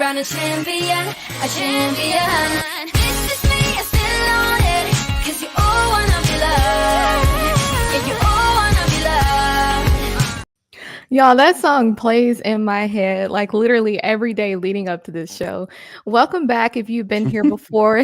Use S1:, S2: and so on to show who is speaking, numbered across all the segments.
S1: crown a champion, a champion. This is me, I still on it, 'cause you all wanna be loved. Yeah, you all wanna be loved.
S2: Y'all, that song plays in my head like literally every day leading up to this show. Welcome back if you've been here before,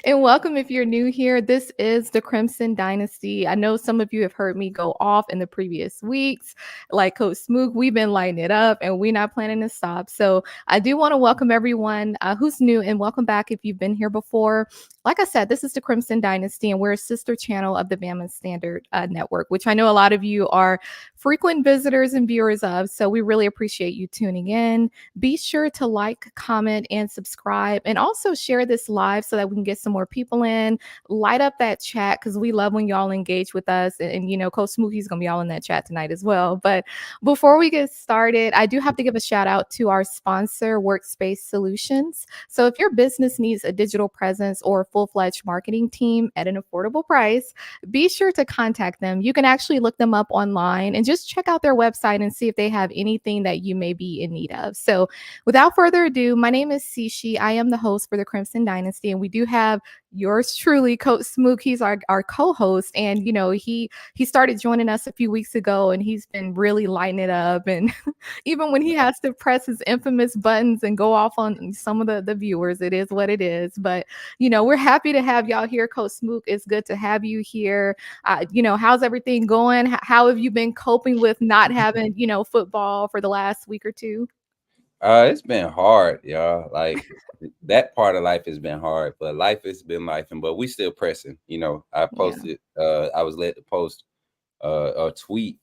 S2: and welcome if you're new here. This is the Crimson Dynasty. I know some of you have heard me go off in the previous weeks. Like Coach Smook, we've been lighting it up and we're not planning to stop. So I do want to welcome everyone who's new and welcome back if you've been here before. Like I said, this is the Crimson Dynasty, and we're a sister channel of the Bama Standard Network, which I know a lot of you are frequent visitors and viewers of. So we really appreciate you tuning in. Be sure to like, comment, and subscribe, and also share this live so that we can get some more people in. Light up that chat because we love when y'all engage with us. And you know, Coach Smokey's going to be all in that chat tonight as well. But before we get started, I do have to give a shout out to our sponsor, Workspace Solutions. So if your business needs a digital presence or full-fledged marketing team at an affordable price, be sure to contact them. You can actually look them up online and just check out their website and see if they have anything that you may be in need of. So without further ado, my name is Sishi. I am the host for the Crimson Dynasty, and we do have yours truly, Coach Smook. He's our co-host, and you know, he started joining us a few weeks ago, and he's been really lighting it up. And even when he has to press his infamous buttons and go off on some of the viewers, it is what it is. But you know, we're happy to have y'all here. Coach Smook, it's good to have you here. You know, how's everything going? How have you been coping with not having, you know, football for the last week or two?
S3: It's been hard, y'all. Like that part of life has been hard, but life has been life, but we still pressing. You know, I posted. I was led to post a tweet,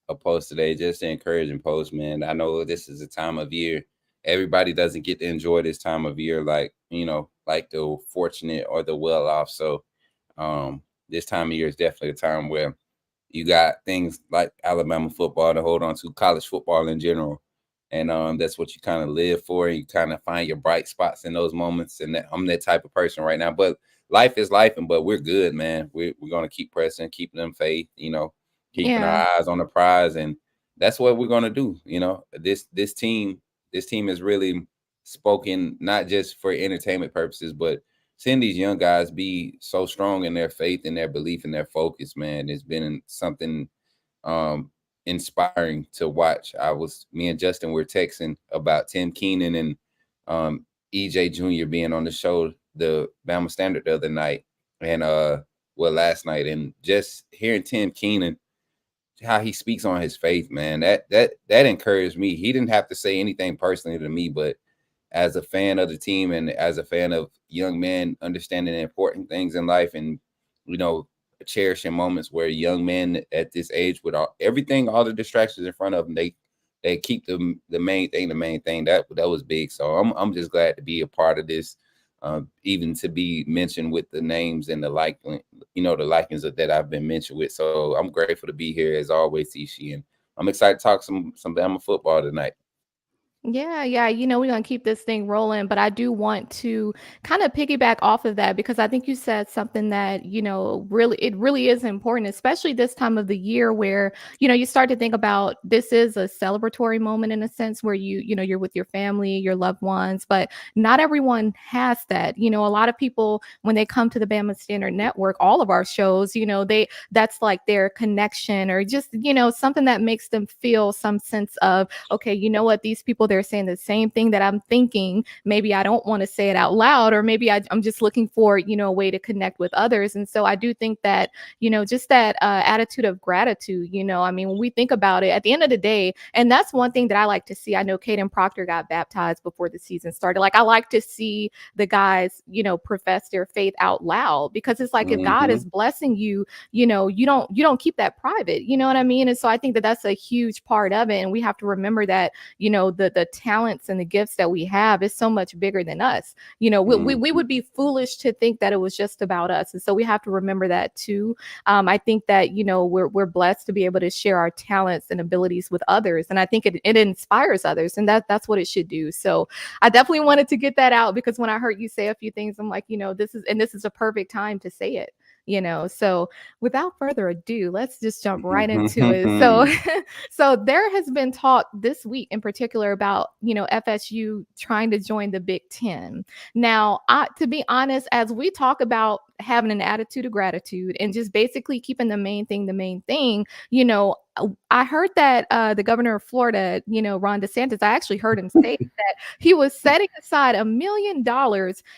S3: a post today, just to encourage and post. Man, I know this is a time of year. Everybody doesn't get to enjoy this time of year, like you know, like the fortunate or the well off. So, this time of year is definitely a time where you got things like Alabama football to hold on to, college football in general. And that's what you kind of live for. And you kind of find your bright spots in those moments. And I'm that type of person right now. But life is life, but we're good, man. We're going to keep pressing, keeping them faith, you know, keeping our eyes on the prize. And that's what we're going to do. You know, this team is really spoken not just for entertainment purposes, but seeing these young guys be so strong in their faith and their belief and their focus, man, it's been something inspiring to watch. Me and Justin were texting about Tim Keenan and EJ Jr. being on the show, the Bama Standard, the other night, and last night, and just hearing Tim Keenan, how he speaks on his faith, man, that encouraged me. He didn't have to say anything personally to me, but as a fan of the team and as a fan of young men understanding the important things in life, and you know, cherishing moments where young men at this age, with all the distractions in front of them, they keep the main thing. That was big. So I'm just glad to be a part of this, even to be mentioned with the names and the the likings that I've been mentioned with. So I'm grateful to be here as always, Tishi, and I'm excited to talk some Bama football tonight.
S2: Yeah. You know, we're going to keep this thing rolling, but I do want to kind of piggyback off of that because I think you said something that, you know, it really is important, especially this time of the year where, you know, you start to think about this is a celebratory moment in a sense where you know, you're with your family, your loved ones, but not everyone has that. You know, a lot of people, when they come to the Bama Standard Network, all of our shows, you know, that's like their connection or just, you know, something that makes them feel some sense of, okay, you know what, these people, they're saying the same thing that I'm thinking. Maybe I don't want to say it out loud, or maybe I'm just looking for, you know, a way to connect with others. And so I do think that, you know, just that attitude of gratitude, you know, I mean, when we think about it at the end of the day, and that's one thing that I like to see. I know Caden Proctor got baptized before the season started. Like, I like to see the guys, you know, profess their faith out loud, because it's like, if God is blessing you, you know, you don't keep that private, you know what I mean? And so I think that that's a huge part of it. And we have to remember that, you know, the talents and the gifts that we have is so much bigger than us. You know, we would be foolish to think that it was just about us. And so we have to remember that too. I think that, you know, we're blessed to be able to share our talents and abilities with others. And I think it inspires others, and that's what it should do. So I definitely wanted to get that out, because when I heard you say a few things, I'm like, you know, this is a perfect time to say it. So without further ado, let's just jump right into it. So so there has been talk this week in particular about, FSU trying to join the Big Ten. Now, to be honest, as we talk about having an attitude of gratitude and just basically keeping the main thing, I heard that the governor of Florida, Ron DeSantis, I actually heard him say that he was setting aside $1 million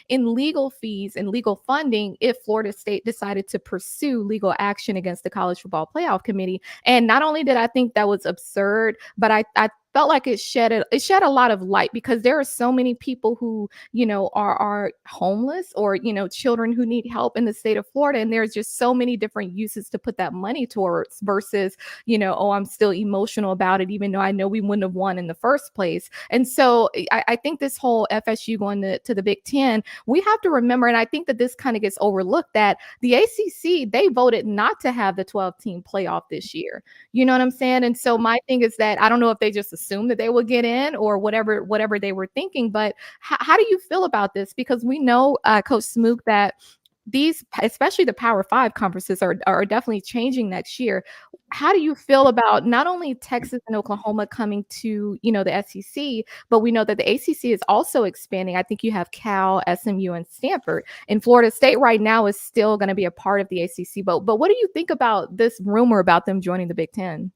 S2: in legal fees and legal funding if Florida State decided to pursue legal action against the College Football Playoff Committee. And not only did I think that was absurd, but I felt like it shed a lot of light, because there are so many people who are homeless, or children who need help in the state of Florida, and there's just so many different uses to put that money towards versus oh, I'm still emotional about it, even though I know we wouldn't have won in the first place. And so I think this whole FSU going to the Big Ten, we have to remember, and I think that this kind of gets overlooked, that the ACC, they voted not to have the 12-team playoff this year. You know what I'm saying? And so my thing is that I don't know if they just assumed that they would get in or whatever they were thinking, but how do you feel about this? Because we know, Coach Smook, that these, especially the Power 5 conferences, are definitely changing next year. How do you feel about not only Texas and Oklahoma coming to, the SEC, but we know that the ACC is also expanding. I think you have Cal, SMU, and Stanford. And Florida State right now is still going to be a part of the ACC. But what do you think about this rumor about them joining the Big Ten?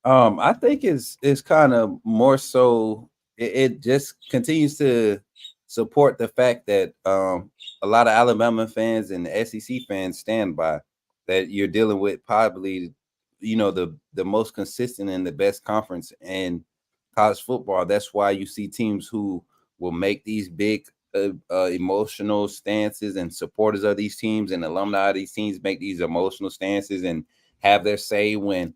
S3: I think it's kind of more so it just continues to support the fact that a lot of Alabama fans and SEC fans stand by that you're dealing with probably the most consistent and the best conference in college football. That's why you see teams who will make these big emotional stances, and supporters of these teams and alumni of these teams make these emotional stances and have their say when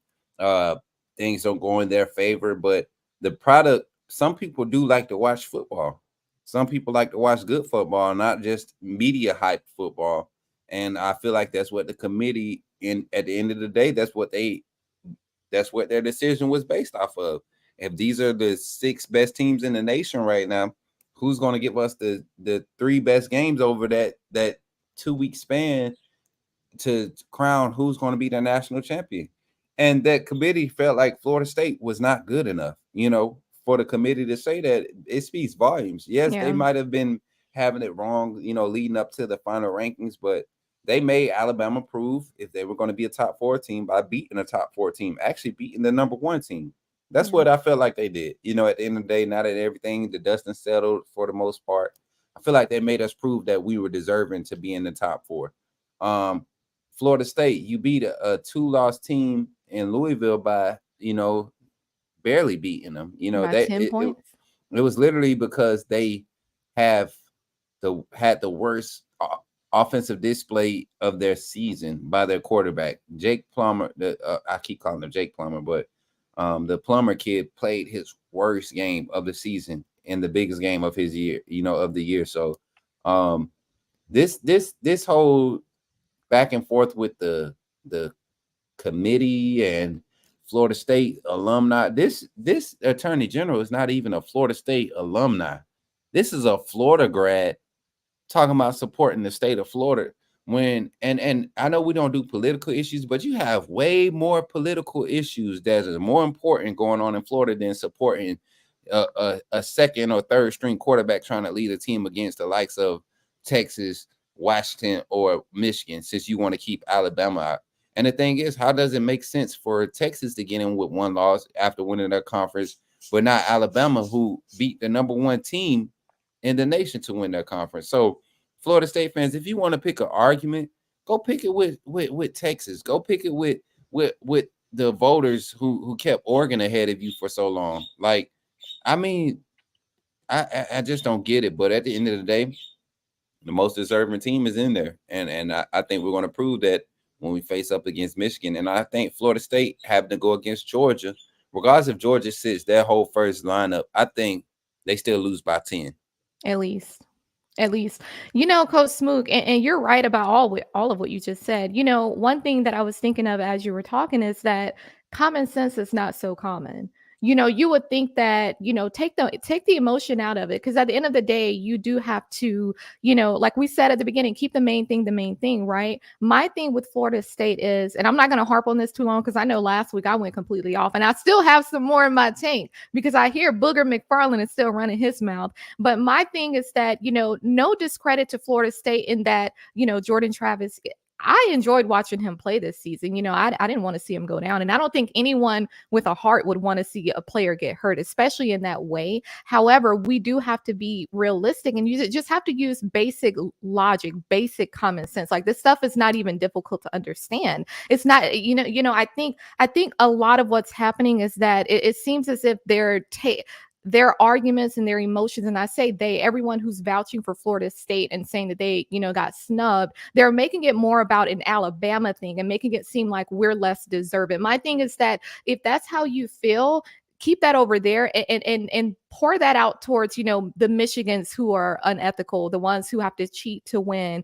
S3: things don't go in their favor. But the product, some people do like to watch football. Some people like to watch good football, not just media hype football. And I feel like that's what the committee, at the end of the day, that's what their decision was based off of. If these are the 6 best teams in the nation right now, who's going to give us the 3 best games over that 2-week span to crown who's going to be the national champion? And that committee felt like Florida State was not good enough, for the committee to say that. It speaks volumes. Yes, They might have been having it wrong, leading up to the final rankings, but they made Alabama prove if they were going to be a top 4 team by beating a top 4 team, actually beating the number 1 team. That's what I felt like they did. At the end of the day, now that everything, the dust is settled for the most part, I feel like they made us prove that we were deserving to be in the top 4. Florida State, you beat a 2-loss team in Louisville by, barely beating them.
S2: By 10 points.
S3: It was literally because they had the worst offensive display of their season by their quarterback, Jake Plummer. I keep calling him Jake Plummer, but the Plummer kid played his worst game of the season in the biggest game of his year, of the year. So this whole back and forth with the committee and Florida State alumni, this attorney general is not even a Florida State alumni. This is a Florida grad talking about supporting the state of Florida. When and I know we don't do political issues, but you have way more political issues that are more important going on in Florida than supporting a second or third string quarterback trying to lead a team against the likes of Texas, Washington, or Michigan, since you want to keep Alabama out. And the thing is, how does it make sense for Texas to get in with 1 loss after winning their conference, but not Alabama, who beat the number 1 team in the nation to win their conference? So Florida State fans, if you want to pick an argument, go pick it with Texas. Go pick it with the voters who kept Oregon ahead of you for so long. Like, I mean, I just don't get it. But at the end of the day, the most deserving team is in there. And I think we're going to prove that when we face up against Michigan. And I think Florida State having to go against Georgia, regardless if Georgia sits their whole first lineup, I think they still lose by 10.
S2: At least. Coach Smook, and you're right about all of what you just said. One thing that I was thinking of as you were talking is that common sense is not so common. you would think that, take the emotion out of it. Because at the end of the day, you do have to, like we said at the beginning, keep the main thing, right? My thing with Florida State is, and I'm not going to harp on this too long because I know last week I went completely off and I still have some more in my tank because I hear Booger McFarland is still running his mouth. But my thing is that, no discredit to Florida State in that, Jordan Travis, I enjoyed watching him play this season. I didn't want to see him go down. And I don't think anyone with a heart would want to see a player get hurt, especially in that way. However, we do have to be realistic and just have to use basic logic, basic common sense. Like this stuff is not even difficult to understand. It's not, I think a lot of what's happening is that it seems as if their arguments and their emotions, and I say everyone who's vouching for Florida State and saying that they, got snubbed, they're making it more about an Alabama thing and making it seem like we're less deserving. My thing is that if that's how you feel, keep that over there and pour that out towards, the Michigans who are unethical, the ones who have to cheat to win,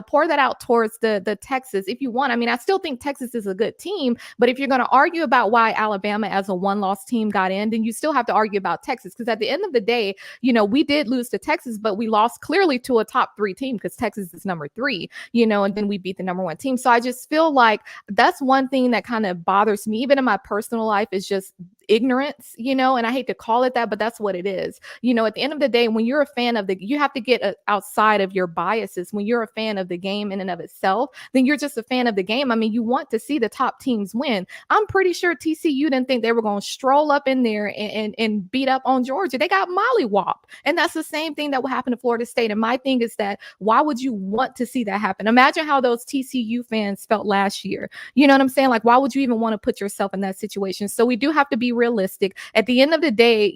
S2: pour that out towards the Texas if you want. I mean, I still think Texas is a good team, but if you're going to argue about why Alabama as a one-loss team got in, then you still have to argue about Texas. Because at the end of the day, we did lose to Texas, but we lost clearly to a top 3 team because Texas is number 3, and then we beat the number 1 team. So I just feel like that's one thing that kind of bothers me, even in my personal life, is just ignorance, and I hate to call it that, but that's what it is. At the end of the day, when you're a fan of you have to get outside of your biases. When you're a fan of the game in and of itself, then you're just a fan of the game. I mean, you want to see the top teams win. I'm pretty sure TCU didn't think they were going to stroll up in there and beat up on Georgia. They got mollywhopped. And that's the same thing that will happen to Florida State. And my thing is that why would you want to see that happen? Imagine how those TCU fans felt last year. You know what I'm saying? Like, why would you even want to put yourself in that situation? So we do have to be realistic. At the end of the day,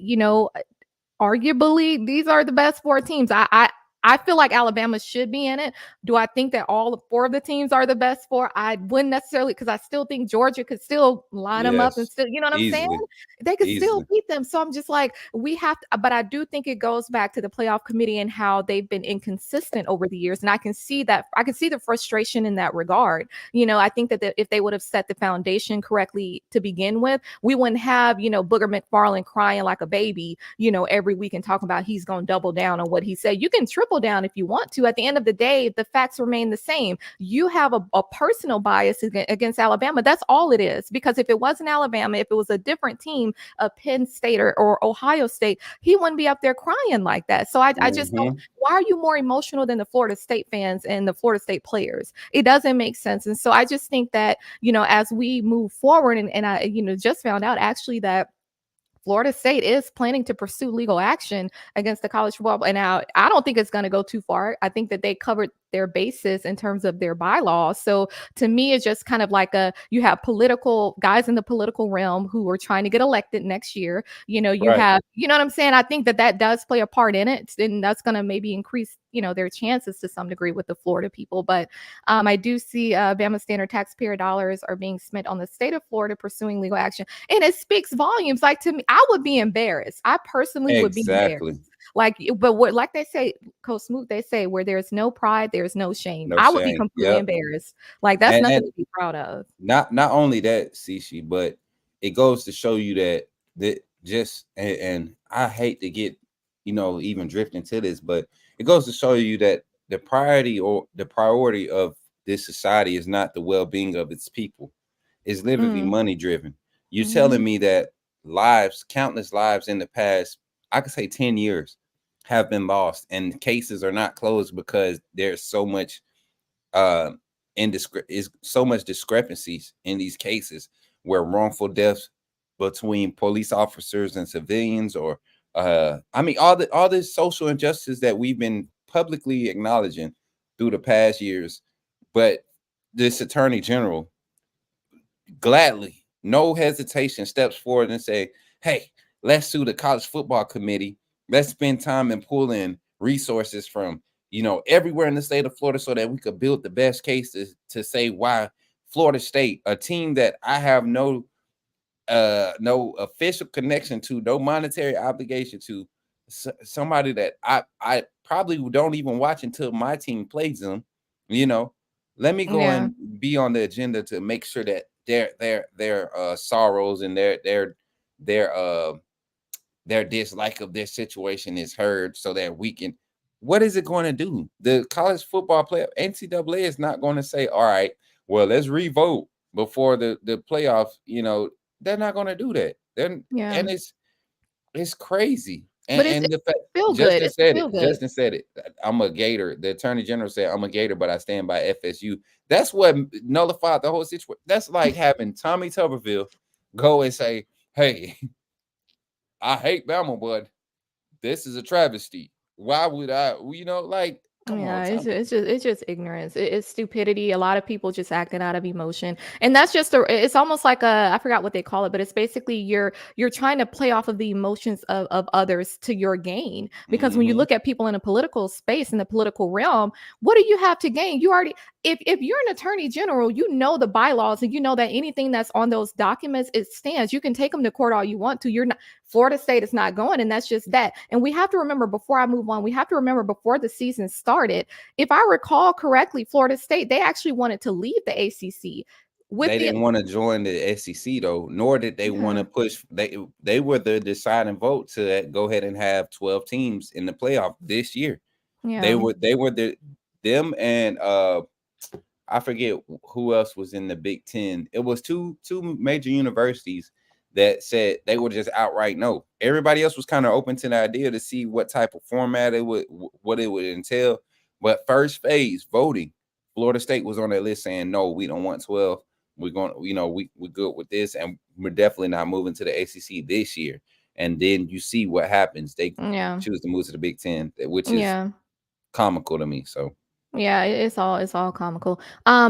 S2: arguably these are the best 4 teams. I feel like Alabama should be in it. Do I think that all 4 of the teams are the best 4? I wouldn't necessarily, because I still think Georgia could still line them up and still, you know what I'm saying? They could still beat them. So I'm just like, we have to, but I do think it goes back to the playoff committee and how they've been inconsistent over the years. And I can see the frustration in that regard. I think that if they would have set the foundation correctly to begin with, we wouldn't have, Booger McFarland crying like a baby, every week and talking about he's going to double down on what he said. You can triple down if you want to. At the end of the day, the facts remain the same. You have a personal bias against Alabama. That's all it is. Because if it wasn't Alabama, if it was a different team, a Penn State or Ohio State, he wouldn't be up there crying like that. So I just don't. Why are you more emotional than the Florida State fans and the Florida State players? It doesn't make sense. And so I just think that, as we move forward, and I, just found out actually that Florida State is planning to pursue legal action against the college football. And now I don't think it's going to go too far. I think that they covered their bases in terms of their bylaws. So to me, it's just kind of like you have political guys in the political realm who are trying to get elected next year. You have, you know what I'm saying? I think that does play a part in it. And that's going to maybe increase, their chances to some degree with the Florida people. But I do see Bama Standard taxpayer dollars are being spent on the state of Florida pursuing legal action. And it speaks volumes. Like, to me, I would be embarrassed. I personally would be embarrassed. Like they say, Coach Smoot, they say where there's no pride, there's no shame. I would be completely embarrassed. Like, that's nothing to be proud of.
S3: Not only that, Cici, but it goes to show you that and I hate to get, even drift into this, but it goes to show you that the priority of this society is not the well-being of its people. It's literally money driven. You're telling me that countless lives in the past, I could say 10 years, have been lost and cases are not closed because there's so much discrepancies in these cases where wrongful deaths between police officers and civilians, or all this social injustice that we've been publicly acknowledging through the past years. But this attorney general gladly, no hesitation, steps forward and say, hey, let's sue the college football committee. Let's spend time and pull in resources from, everywhere in the state of Florida so that we could build the best cases to say why Florida State, a team that I have no official connection to, no monetary obligation to, somebody that I probably don't even watch until my team plays them, let me go and be on the agenda to make sure that their sorrows and their their dislike of their situation is heard so that we can. What is it going to do? The college football player NCAA is not going to say, all right, well, let's revote before the playoff. They're not going to do that. Then
S2: Yeah.
S3: and it's crazy.
S2: But
S3: And the fact
S2: feel good.
S3: Justin
S2: It's to
S3: said
S2: feel
S3: it.
S2: good.
S3: Justin said it. I'm a Gator. The Attorney General said I'm a Gator, but I stand by FSU. That's what nullified the whole situation. That's like having Tommy Tuberville go and say, "Hey, I hate Bama, but this is a travesty. Why would I? Like, come on,
S2: Yeah,
S3: Tommy."
S2: it's just ignorance. It's stupidity. A lot of people just acting out of emotion, and that's just it's almost like I forgot what they call it, but it's basically you're trying to play off of the emotions of others to your gain. Because when you
S3: Mm-hmm.
S2: look at people in a political space, in the political realm, what do you have to gain? You already, if you're an attorney general, you know the bylaws and you know that anything that's on those documents, it stands. You can take them to court all you want to. You're not, Florida State is not going, and that's just that. And we have to remember, before I move on, we have to remember, before the season started, if I recall correctly, Florida State, they actually wanted to leave the ACC with
S3: They
S2: the
S3: didn't want to join the SEC though, nor did they want
S2: yeah,
S3: to push. They were the deciding vote to go ahead and have 12 teams in the playoff this year. They
S2: yeah,
S3: were them and I forget who else was in the Big Ten. It was two major universities that said they would just outright no. Everybody else was kind of open to the idea to see what type of format what it would entail. But first phase voting, Florida State was on that list saying no, we don't want 12. We're going, we're good with this, and we're definitely not moving to the ACC this year. And then you see what happens. They
S2: yeah,
S3: choose to move to the Big Ten, which is
S2: yeah.
S3: comical to me. So
S2: Yeah, it's all comical.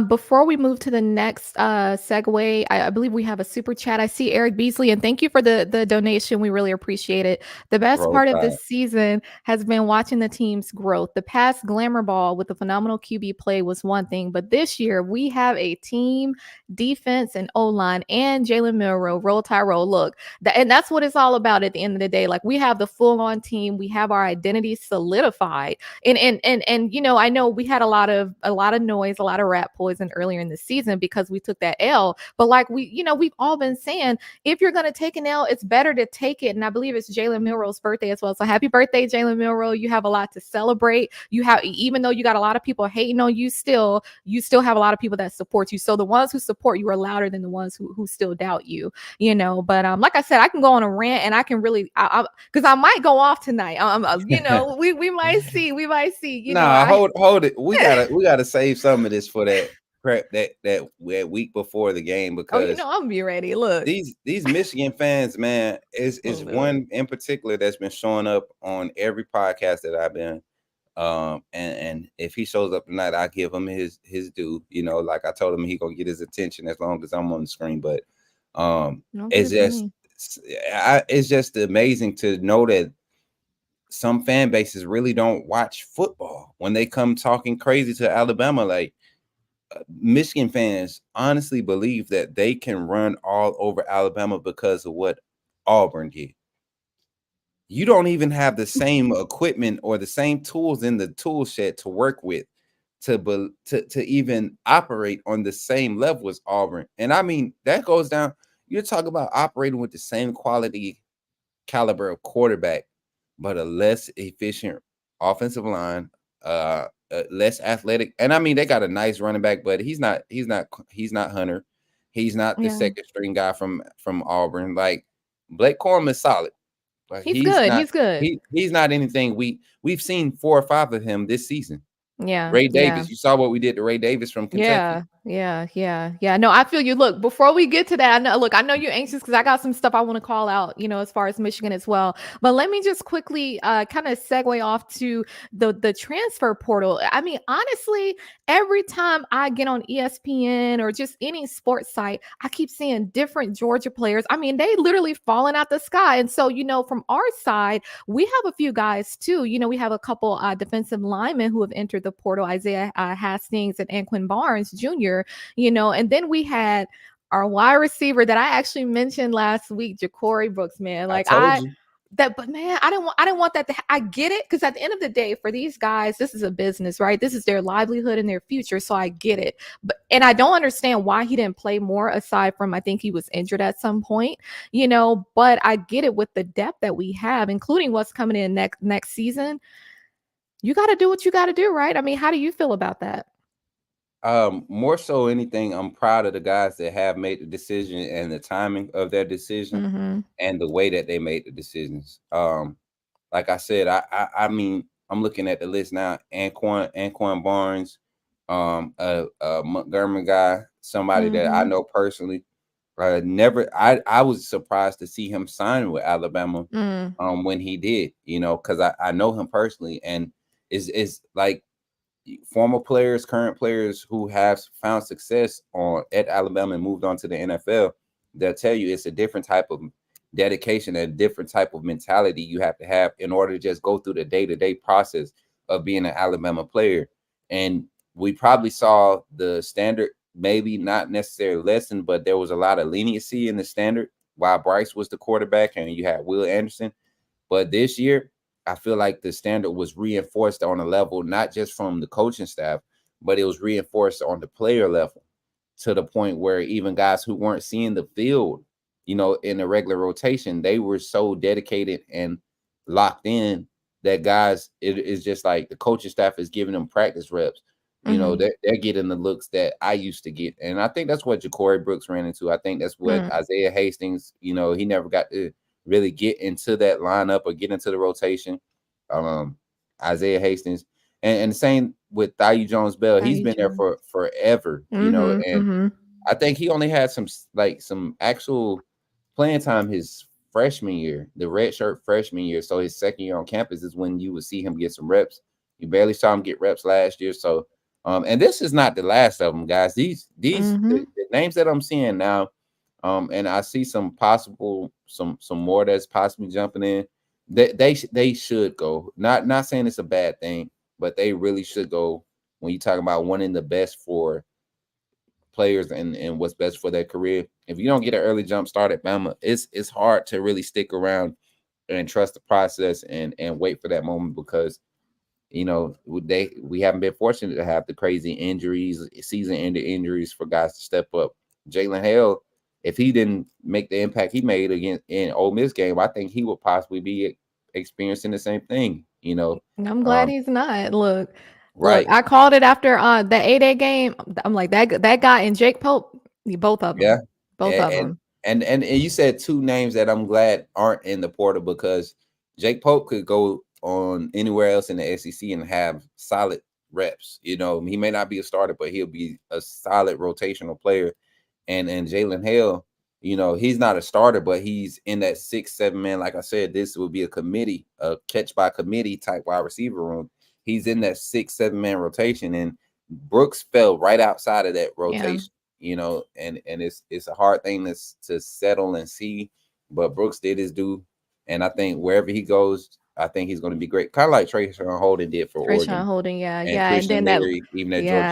S2: Before we move to the next segue, I believe we have a super chat. I see Eric Beasley, and thank you for the donation. We really appreciate it. The best
S3: roll
S2: part of
S3: tide.
S2: this season has been watching the team's growth. The past glamour ball with the phenomenal QB play was one thing, but this year we have a team, defense, and O line, and Jalen Milroe, roll tide roll. Look, and that's what it's all about at the end of the day. Like, we have the full on team. We have our identity solidified, and I know we had a lot of noise, a lot of rat poison earlier in the season because we took that L. But like we've all been saying, if you're gonna take an L, it's better to take it. And I believe it's Jalen Milroe's birthday as well. So happy birthday, Jalen Milroe. You have a lot to celebrate. You have, even though you got a lot of people hating on you, you still have a lot of people that support you. So the ones who support you are louder than the ones who still doubt you. But like I said, I can go on a rant and I can really, because I might go off tonight. We might see. We might see.
S3: Nah, hold it. We gotta save some of this for that prep that week before the game,
S2: Oh,
S3: because
S2: I'm gonna be ready. Look.
S3: these Michigan fans, man, is
S2: Oh, no.
S3: one in particular that's been showing up on every podcast that I've been. And if he shows up tonight, I give him his due. Like I told him, he gonna get his attention as long as I'm on the screen. But
S2: Don't
S3: it's
S2: give it to
S3: just
S2: me.
S3: it's just amazing to know that some fan bases really don't watch football when they come talking crazy to Alabama. Like, Michigan fans honestly believe that they can run all over Alabama because of what Auburn did. You don't even have the same equipment or the same tools in the tool shed to work with to even operate on the same level as Auburn. And I mean, that goes down. You're talking about operating with the same quality caliber of quarterback, but a less efficient offensive line, less athletic. And I mean, they got a nice running back, but he's not Hunter. He's not the
S2: Yeah.
S3: second string guy from Auburn. Like, Blake Corum is solid, but
S2: He's good.
S3: not
S2: He's good.
S3: he's not anything. We've seen 4 or 5 of him this season.
S2: Yeah.
S3: Ray
S2: Yeah.
S3: Davis, you saw what we did to Ray Davis from Kentucky.
S2: Yeah. No, I feel you. Look, before we get to that, I know you're anxious because I got some stuff I want to call out, as far as Michigan as well. But let me just quickly kind of segue off to the transfer portal. I mean, honestly, every time I get on ESPN or just any sports site, I keep seeing different Georgia players. I mean, they literally falling out the sky. And so, from our side, we have a few guys too. We have a couple defensive linemen who have entered the portal, Isaiah Hastings and Anquin Barnes Jr., and then we had our wide receiver that I actually mentioned last week, Ja'Cory Brooks, man.
S3: I
S2: Like,
S3: told you.
S2: But man, I didn't want that I get it, because at the end of the day, for these guys, this is a business, right? This is their livelihood and their future. So I get it. And I don't understand why he didn't play more, aside from I think he was injured at some point, but I get it with the depth that we have, including what's coming in next season. You got to do what you got to do, right? I mean, how do you feel about that?
S3: More so anything, I'm proud of the guys that have made the decision and the timing of their decision
S2: Mm-hmm.
S3: and the way that they made the decisions. Like I said, I mean, I'm looking at the list now. Anquin Barnes, a Montgomery guy, somebody that I
S2: Mm-hmm.
S3: know personally. I was surprised to see him sign with Alabama
S2: Mm.
S3: when he did, because I know him personally, and is like former players, current players who have found success at Alabama and moved on to the NFL, they'll tell you it's a different type of dedication and a different type of mentality you have to have in order to just go through the day-to-day process of being an Alabama player. And we probably saw the standard maybe not necessarily lessened, but there was a lot of leniency in the standard while Bryce was the quarterback and you had Will Anderson. But this year, I feel like the standard was reinforced on a level, not just from the coaching staff, but it was reinforced on the player level, to the point where even guys who weren't seeing the field, in the regular rotation, they were so dedicated and locked in that guys, it is just like the coaching staff is giving them practice reps.
S2: Mm-hmm.
S3: They're getting the looks that I used to get. And I think that's what Ja'Cory Brooks ran into. I think that's what
S2: Mm.
S3: Isaiah Hastings, he never got to really get into that lineup or get into the rotation. Isaiah Hastings. And the same with Thaiu Jones-Bell. He's been there for forever,
S2: Mm-hmm.
S3: and
S2: Mm-hmm.
S3: I think he only had some actual playing time his freshman year, the redshirt freshman year. So his second year on campus is when you would see him get some reps. You barely saw him get reps last year. So, and this is not the last of them, guys. These
S2: Mm-hmm.
S3: the names that I'm seeing now, and I see some more that's possibly jumping in. They should go. Not saying it's a bad thing, but they really should go when you talk about wanting the best for players and what's best for their career. If you don't get an early jump start at Bama, it's hard to really stick around and trust the process and wait for that moment, because we haven't been fortunate to have the crazy injuries, season-ending injuries for guys to step up. Jalen Hale, if he didn't make the impact he made in Ole Miss game, I think he would possibly be experiencing the same thing.
S2: I'm glad
S3: Um,
S2: he's not. Look,
S3: right?
S2: I called it after the 8A game. I'm like that guy and Jake Pope, both of
S3: Yeah,
S2: them. Both of
S3: and
S2: them.
S3: and you said two names that I'm glad aren't in the portal, because Jake Pope could go on anywhere else in the SEC and have solid reps. He may not be a starter, but he'll be a solid rotational player. And Jalen Hale, he's not a starter, but he's in that 6-7 man. Like I said, this would be a catch by committee type wide receiver room. He's in that 6-7 man rotation, and Brooks fell right outside of that
S2: Yeah.
S3: rotation. And it's a hard thing to settle and see, but Brooks did his due, and I think wherever he goes, I think he's going to be great. Kind of like Trayshawn Holden did for
S2: Trayshawn
S3: Oregon,
S2: Holding, yeah,
S3: and
S2: yeah, and
S3: Christian
S2: then that,
S3: Leary, even at Georgia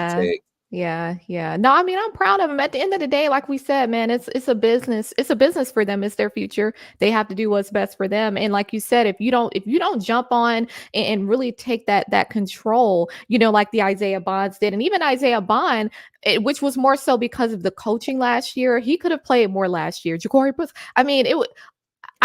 S2: yeah,
S3: Tech.
S2: yeah. No, I mean, I'm proud of them. At the end of the day, like we said, man, it's a business. It's a business for them. It's their future. They have to do what's best for them. And like you said, if you don't jump on and really take that control, like the Isaiah Bonds did, and even Isaiah Bond, which was more so because of the coaching last year, he could have played more last year. Ja'Cory Brooks, I mean, it would.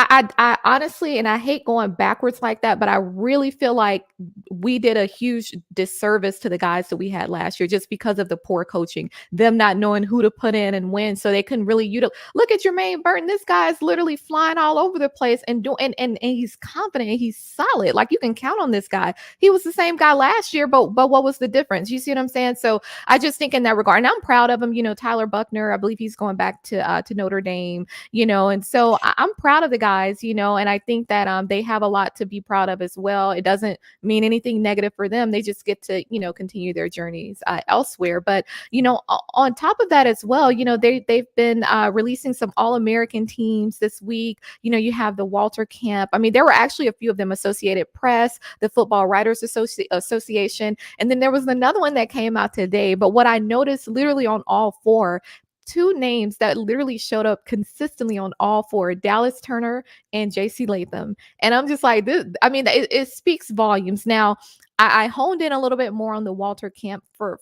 S2: I honestly, and I hate going backwards like that, but I really feel like we did a huge disservice to the guys that we had last year just because of the poor coaching, them not knowing who to put in and when, so they couldn't really look at Jermaine Burton. This guy's literally flying all over the place and he's confident and he's solid. Like, you can count on this guy. He was the same guy last year, but what was the difference? You see what I'm saying? So I just think in that regard, and I'm proud of him. Tyler Buckner, I believe he's going back to Notre Dame. And so I'm proud of the guys, and I think that they have a lot to be proud of as well. It doesn't mean anything negative for them. They just get to, continue their journeys elsewhere. But, on top of that as well, they've been releasing some All-American teams this week. You have the Walter Camp. I mean, there were actually a few of them: Associated Press, the Football Writers Association, and then there was another one that came out today. But what I noticed literally on all four, two names that literally showed up consistently on all four: Dallas Turner and JC Latham. And I'm just like, this, I mean, it speaks volumes. Now, I honed in a little bit more on the Walter Camp for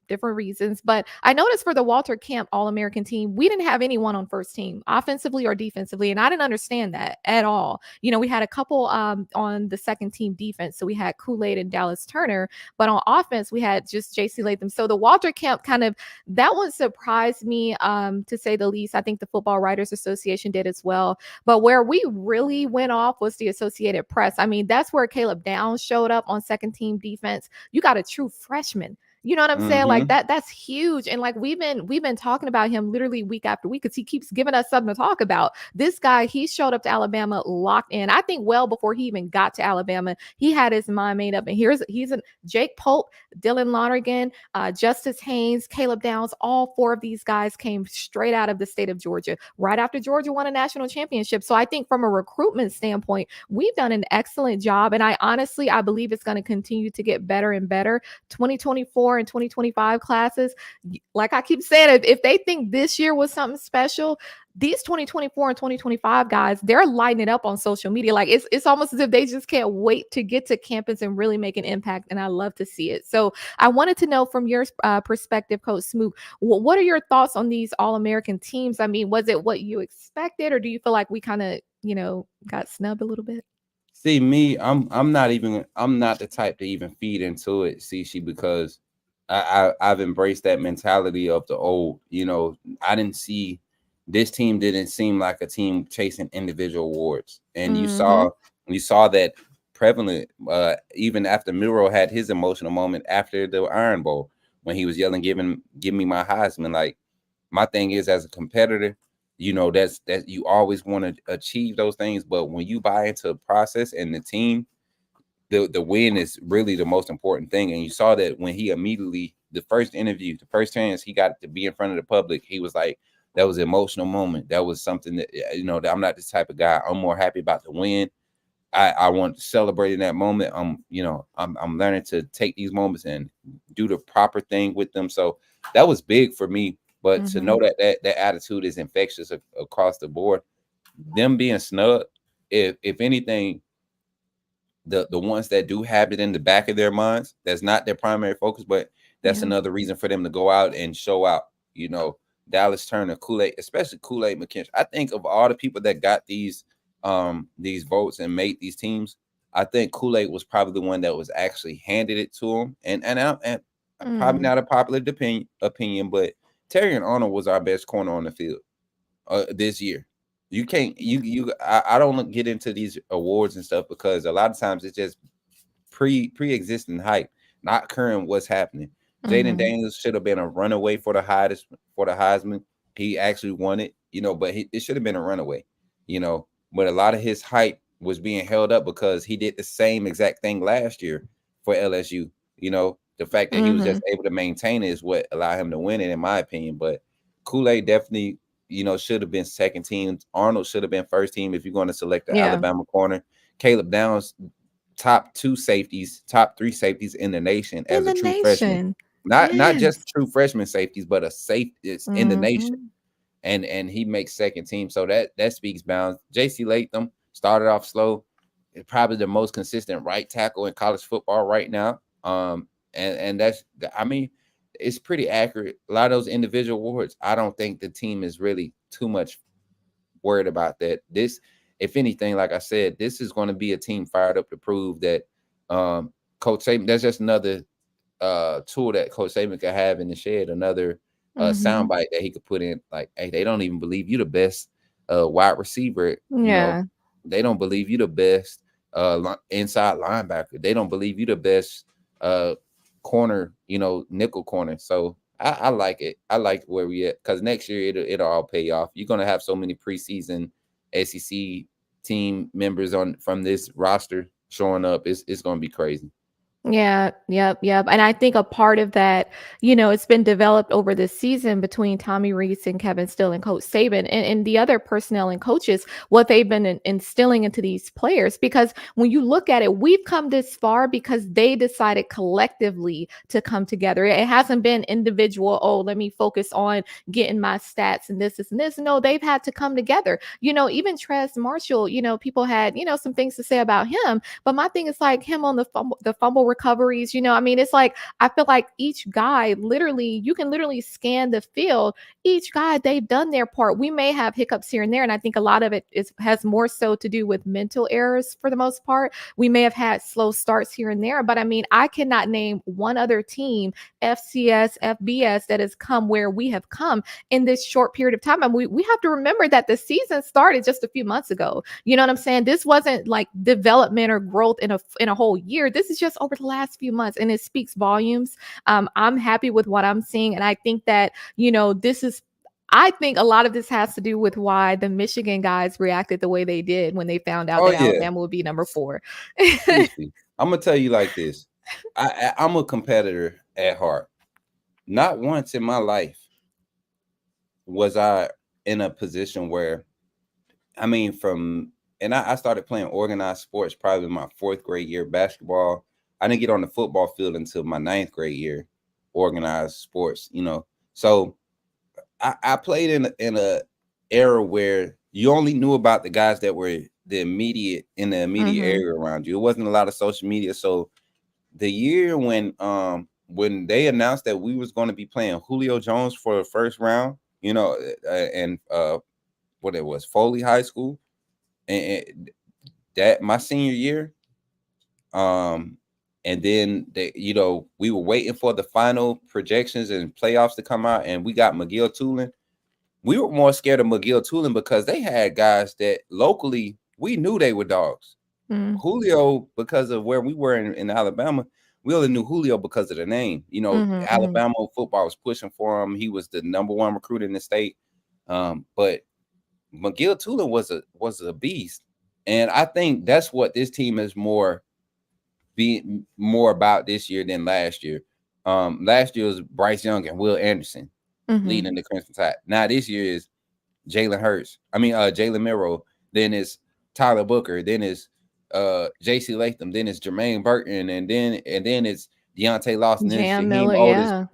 S2: different reasons, but I noticed for the Walter Camp All-American team, we didn't have anyone on first team, offensively or defensively, and I didn't understand that at all. We had a couple on the second team defense, so we had Kool-Aid and Dallas Turner, but on offense we had just JC Latham. So the Walter Camp that one surprised me, to say the least. I think the Football Writers Association did as well, but where we really went off was the Associated Press. I mean, that's where Caleb Downs showed up on second team defense. You got a true freshman. You know what I'm saying? Like that's huge. And like we've been talking about him literally week after week because he keeps giving us something to talk about. This guy, he showed up to Alabama locked in. I think well before he even got to Alabama, he had his mind made up. And he's Jake Pope, Dylan Lonergan, Justice Haynes, Caleb Downs. All four of these guys came straight out of the state of Georgia right after Georgia won a national championship. So I think from a recruitment standpoint, we've done an excellent job. And I believe it's going to continue to get better and better. 2024 and 2025 classes, like I keep saying, if they think this year was something special, these 2024 and 2025 guys, they're lighting it up on social media. Like it's almost as if they just can't wait to get to campus and really make an impact. And I love to see it. So I wanted to know from your perspective, Coach Smook, what are your thoughts on these All-American teams? I mean, was it what you expected, or do you feel like we kind of, got snubbed a little bit?
S3: See, me, I'm not the type to even feed into it, Cici, because I've embraced that mentality of the old. I didn't see this team didn't seem like a team chasing individual awards, and you saw that prevalent even after Miro had his emotional moment after the Iron Bowl when he was yelling, "Give me my Heisman." Like, my thing is, as a competitor, that's you always want to achieve those things, but when you buy into the process and the team, the win is really the most important thing. And you saw that when he immediately, the first interview, the first chance he got to be in front of the public, he was like, that was an emotional moment. That was something that, that I'm not this type of guy. I'm more happy about the win. I want to celebrate in that moment. I'm learning to take these moments and do the proper thing with them. So that was big for me. But to know that attitude is infectious across the board, them being snubbed, if anything, the ones that do have it in the back of their minds, that's not their primary focus, but that's another reason for them to go out and show out. Dallas Turner, Kool-Aid, especially Kool-Aid McKinstry. I think of all the people that got these votes and made these teams, I think Kool-Aid was probably the one that was actually handed it to him. And probably not a popular opinion, but Terry and Arnold was our best corner on the field this year. You can't I don't get into these awards and stuff because a lot of times it's just pre-existing hype, not current what's happening. Jaden Daniels should have been a runaway for the Heisman. He actually won it, but it should have been a runaway, but a lot of his hype was being held up because he did the same exact thing last year for LSU. The fact that he was just able to maintain it is what allowed him to win it, in my opinion. But Kool-Aid definitely, should have been second team. Arnold should have been first team if you're going to select the Alabama corner. Caleb Downs, top 3 safeties in the nation as a true freshman. Not just true freshman safeties, but a safety in the nation. And he makes second team. So that speaks bounds. JC Latham started off slow. Probably the most consistent right tackle in college football right now. And that's, it's pretty accurate. A lot of those individual awards, I don't think the team is really too much worried about that. This, if anything, like I said, this is going to be a team fired up to prove that Coach Saban, that's just another tool that Coach Saban could have in the shed, another soundbite that he could put in. Like, hey, they don't even believe you the best wide receiver. They don't believe you the best inside linebacker. They don't believe you the best corner, nickel corner. So I like it. I like where we at, because next year it'll all pay off. You're gonna have so many preseason SEC team members from this roster showing up. It's gonna be crazy.
S2: Yeah, yep. And I think a part of that, it's been developed over the season between Tommy Rees and Kevin Steele and Coach Saban and the other personnel and coaches, what they've been instilling into these players. Because when you look at it, we've come this far because they decided collectively to come together. It hasn't been individual, oh, let me focus on getting my stats and this and this. No, they've had to come together. Even Trez Marshall, people had, some things to say about him. But my thing is like him on the fumble recoveries, I mean, it's like I feel like each guy literally, you can literally scan the field. Each guy, they've done their part. We may have hiccups here and there, and I think a lot of it has more so to do with mental errors for the most part. We may have had slow starts here and there, but I mean, I cannot name one other team, FCS, FBS, that has come where we have come in this short period of time. And we have to remember that the season started just a few months ago. You know what I'm saying? This wasn't like development or growth in a whole year. This is just over the last few months, and it speaks volumes. I'm happy with what I'm seeing, and I think that I think a lot of this has to do with why the Michigan guys reacted the way they did when they found out
S3: Oh
S2: that
S3: yeah,
S2: Alabama would be number 4.
S3: seriously. I'm gonna tell you like this. I'm a competitor at heart. Not once in my life was I in a position where, I mean, I started playing organized sports probably my 4th grade year, basketball. I didn't get on the football field until my 9th grade year, organized sports, So I played in a era where you only knew about the guys that were in the immediate area around you. It wasn't a lot of social media. So the year when they announced that we was going to be playing Julio Jones for the first round, and what it was, Foley High School, and that my senior year, and then we were waiting for the final projections and playoffs to come out, and we got McGill Tulane. We were more scared of McGill Tulane because they had guys that locally we knew they were dogs. Julio, because of where we were in Alabama, we only knew Julio because of the name. Alabama football was pushing for him. He was the number 1 recruit in the state. But McGill Tulane was a beast. And I think that's what this team is more about this year than last year. Last year was Bryce Young and Will Anderson leading the Crimson Tide. Now this year is Jalen Milroe. Then it's Tyler Booker. Then it's J.C. Latham. Then it's Jermaine Burton. And then it's Deontay Lawson. Then
S2: Jam
S3: it's Shaheem
S2: Miller,
S3: Otis.
S2: yeah.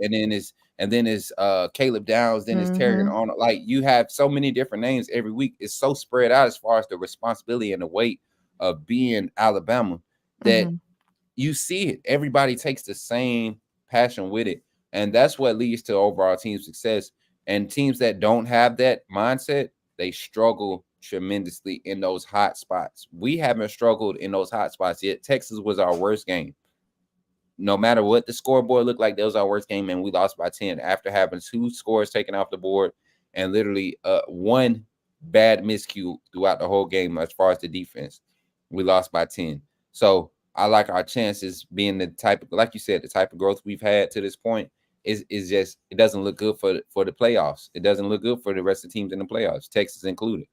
S3: And then it's Caleb Downs. Then it's Terry Arnold. Like, you have so many different names every week. It's so spread out as far as the responsibility and the weight of being Alabama that you see it. Everybody takes the same passion with it. And that's what leads to overall team success. And teams that don't have that mindset, they struggle tremendously in those hot spots. We haven't struggled in those hot spots yet. Texas was our worst game. No matter what the scoreboard looked like, that was our worst game, and we lost by 10 after having 2 scores taken off the board and literally 1 bad miscue throughout the whole game as far as the defense. We lost by 10. So I like our chances being the type of, like you said, the type of growth we've had to this point is just, it doesn't look good for the playoffs. It doesn't look good for the rest of the teams in the playoffs, Texas included.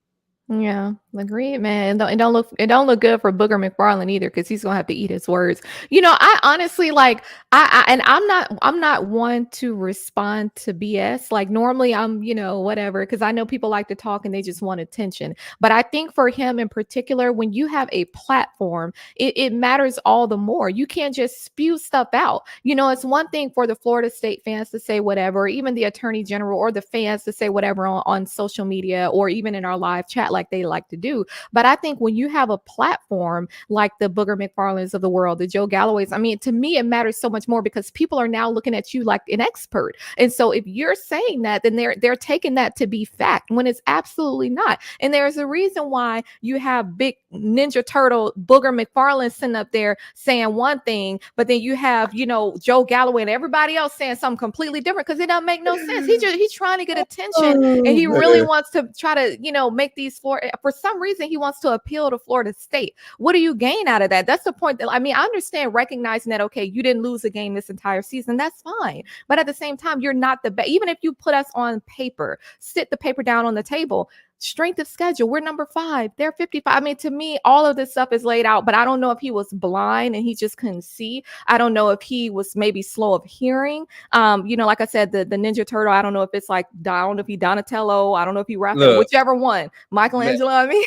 S2: Yeah, agreed, man. It don't look good for Booger McFarland either, because he's gonna have to eat his words. I honestly and I'm not one to respond to BS. Like, normally I'm, whatever, because I know people like to talk and they just want attention. But I think for him in particular, when you have a platform, it matters all the more. You can't just spew stuff out. It's one thing for the Florida State fans to say whatever, or even the Attorney General or the fans to say whatever on social media or even in our live chat, like they like to do. But I think when you have a platform like the Booger McFarlands of the world, the Joe Galloways, I mean, to me, it matters so much more because people are now looking at you like an expert. And so if you're saying that, then they're taking that to be fact when it's absolutely not. And there's a reason why you have big Ninja Turtle Booger McFarland sitting up there saying one thing, but then you have, Joe Galloway and everybody else saying something completely different, because it doesn't make no sense. He's trying to get attention, and he really wants to try to, make these for some reason he wants to appeal to Florida State. What do you gain out of that? That's the point. I understand recognizing that, okay, you didn't lose a game this entire season. That's fine. But at the same time, you're not the best. Even if you put us on paper, sit the paper down on the table, strength of schedule. We're number 5. They're 55. I mean, to me, all of this stuff is laid out, but I don't know if he was blind and he just couldn't see. I don't know if he was maybe slow of hearing. Like I said, the Ninja Turtle, I don't know if it's like, I don't know if he Donatello, I don't know if he Raphael,
S3: Look,
S2: whichever one. Michelangelo, I mean.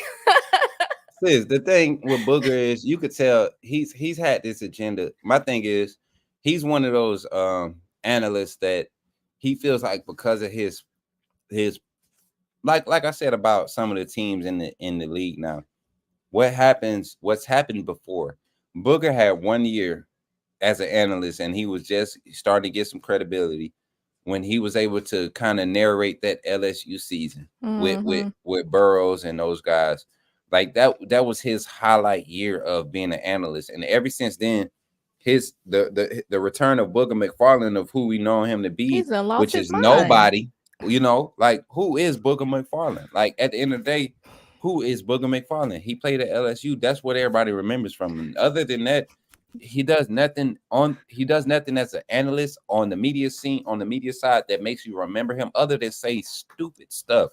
S3: sis, the thing with Booger is you could tell he's had this agenda. My thing is he's one of those analysts that he feels like because of his like I said about some of the teams in the league now, what's happened before. Booger had 1 year as an analyst and he was just starting to get some credibility when he was able to kind of narrate that LSU season with Burroughs and those guys. Like that was his highlight year of being an analyst. And ever since then, the return of Booger McFarland of who we know him to be, which is nobody, like who is Booger McFarland? Like at the end of the day, who is Booger McFarland? He played at LSU. That's what everybody remembers from him. Other than that, he does nothing as an analyst on the media scene, on the media side that makes you remember him other than say stupid stuff.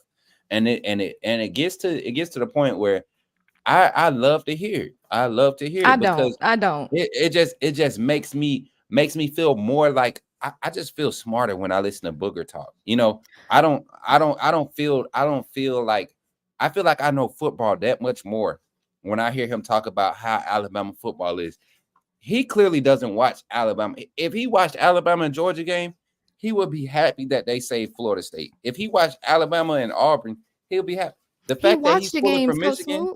S3: And it gets to the point where I love to hear it. I love to hear it because
S2: I don't.
S3: It just makes me feel more like I just feel smarter when I listen to Booger talk. I don't feel like I feel like I know football that much more when I hear him talk about how Alabama football is. He clearly doesn't watch Alabama. If he watched Alabama and Georgia game, he would be happy that they saved Florida State. If he watched Alabama and Auburn, he'll be happy. The fact that he's pulling from Michigan,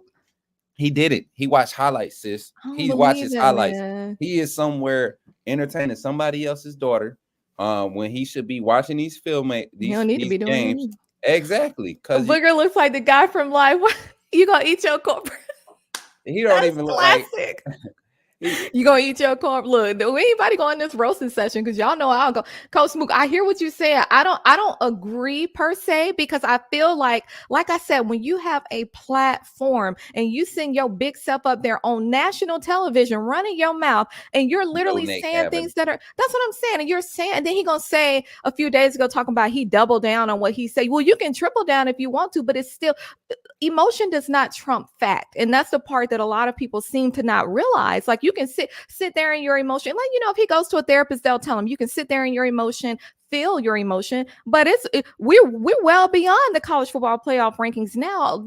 S3: he did it. He watched highlights, sis. He watches highlights. Man. He is somewhere entertaining somebody else's daughter when he should be watching these these games. Exactly. Because
S2: Booger looks like the guy from Live. You gonna eat your corporate?
S3: He don't even look
S2: classic. Like you gonna eat your corn? Look, do anybody go in this roasting session? Because y'all know I'll go. Coach Smook, I hear what you say. I don't agree per se because I feel like I said, when you have a platform and you send your big self up there on national television, running your mouth, and you're literally saying things that's what I'm saying. And you're saying, and then he gonna say a few days ago talking about he doubled down on what he said. Well, you can triple down if you want to, but it's still emotion does not trump fact, and that's the part that a lot of people seem to not realize. Like you can sit there in your emotion. Like, if he goes to a therapist, they'll tell him you can sit there in your emotion, feel your emotion, but we're well beyond the college football playoff rankings now,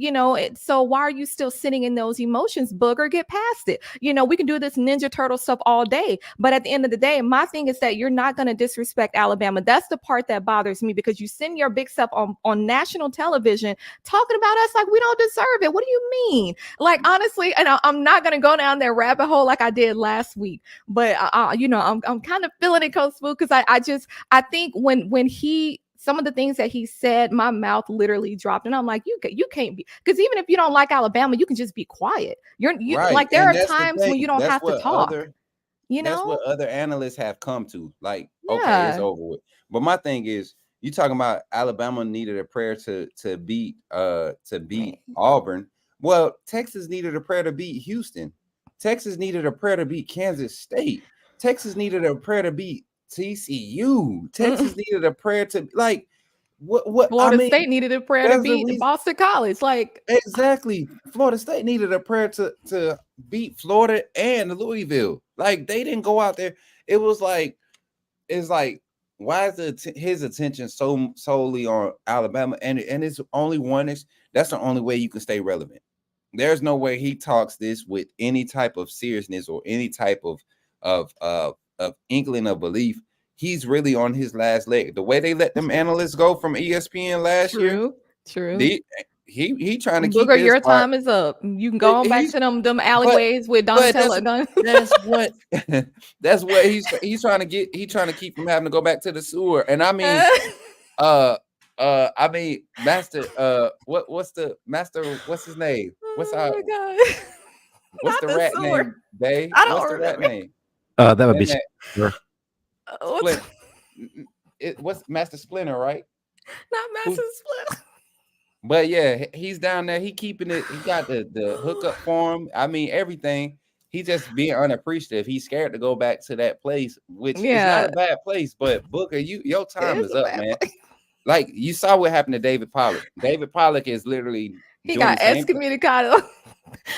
S2: so why are you still sitting in those emotions? Booger, get past it. We can do this Ninja Turtle stuff all day, but at the end of the day, my thing is that you're not going to disrespect Alabama. That's the part that bothers me, because you send your big stuff on national television talking about us like we don't deserve it. What do you mean? Like, honestly, and I'm not going to go down that rabbit hole like I did last week, but I'm kind of feeling it, Coach Spook, because I think when he, some of the things that he said, my mouth literally dropped, and I'm like, you can't be, because even if you don't like Alabama, you can just be quiet. You right. Like there are times when you don't have to talk.
S3: That's what other analysts have come to. Like, okay, it's over with. But my thing is, you talking about Alabama needed a prayer to beat Auburn. Well, Texas needed a prayer to beat Houston. Texas needed a prayer to beat Kansas State. Texas needed a prayer to beat TCU. Texas needed a prayer to what
S2: Florida State needed a prayer to beat Boston College. Like,
S3: exactly. Florida State needed a prayer to beat Florida and Louisville. Like, they didn't go out there. It was like, why is his attention solely on Alabama? And it's only one. That's the only way you can stay relevant. There's no way he talks this with any type of seriousness or any type of inkling of belief. He's really on his last leg. The way they let them analysts go from ESPN last year.
S2: True.
S3: He trying to keep
S2: Booger, your time is up. You can go on back to them alleyways with Donatello.
S3: That's what he's trying to get. He's trying to keep from having to go back to the sewer. And I mean, Master, what's the Master? What's his name? What's the rat name? Bay? What's the rat name?
S4: That would be
S3: what's Master Splinter, right?
S2: Not Master Splinter.
S3: But yeah, he's down there. He keeping it. He got the hookup for him. I mean, everything. He just being unappreciative. He's scared to go back to that place, which is not a bad place. But Booker, your time is up, man. like you saw what happened to David Pollock. David Pollock is literally
S2: He
S3: doing
S2: got
S3: the same thing.
S2: excommunicado.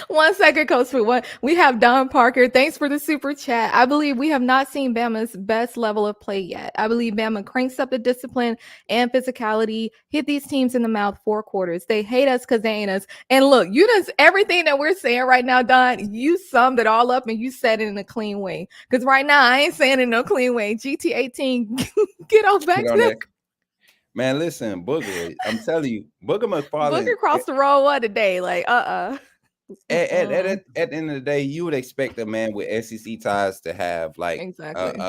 S2: 1 second, Coach Sweet. One. We have Don Parker. Thanks for the super chat. I believe we have not seen Bama's best level of play yet. I believe Bama cranks up the discipline and physicality, hit these teams in the mouth 4 quarters. They hate us because they ain't us. And look, you just everything that we're saying right now, Don, you summed it all up and you said it in a clean way. Because right now, I ain't saying it in no clean way. GT18, get on back
S3: Get
S2: to
S3: on
S2: that.
S3: that. Man, listen, Booger. I'm telling you, Booger McFarlane.
S2: Booker crossed the road what a day. Like,
S3: At the end of the day, you would expect a man with SEC ties to have like
S2: exactly.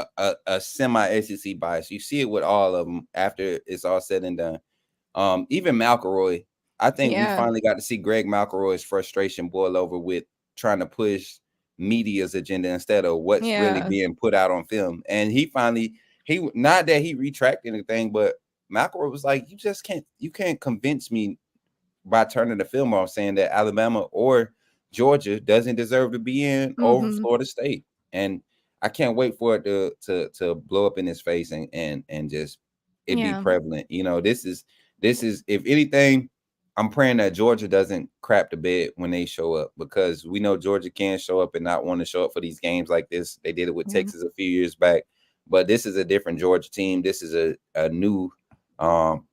S3: a semi SEC bias. You see it with all of them after it's all said and done. Even McElroy, I think we finally got to see Greg McElroy's frustration boil over with trying to push media's agenda instead of what's really being put out on film. And he not that he retracted anything, but McElroy was like, you can't convince me by turning the film off saying that Alabama or Georgia doesn't deserve to be in over Florida State. And I can't wait for it to blow up in his face and just it be prevalent. You know, this is if anything, I'm praying that Georgia doesn't crap the bed when they show up, because we know Georgia can show up and not want to show up for these games like this. They did it with Texas a few years back, but this is a different Georgia team. This is a new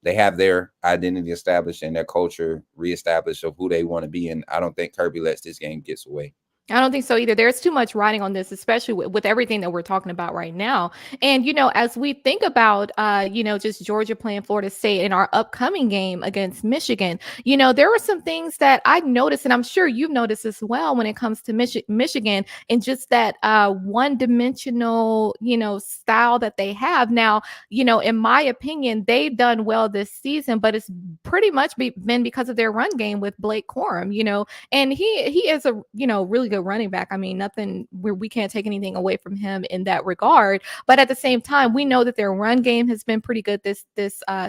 S3: they have their identity established and their culture reestablished of who they want to be. And I don't think Kirby lets this game get away.
S2: I don't think so either. There's too much writing on this, especially with everything that we're talking about right now. And, you know, as we think about, just Georgia playing Florida State in our upcoming game against Michigan, you know, there were some things that I noticed, and I'm sure you've noticed as well when it comes to Michigan, and just that one-dimensional, style that they have. Now, in my opinion, they've done well this season, but it's pretty much been because of their run game with Blake Corum, and he is a, really good running back. I mean, nothing where we can't take anything away from him in that regard. But at the same time, we know that their run game has been pretty good this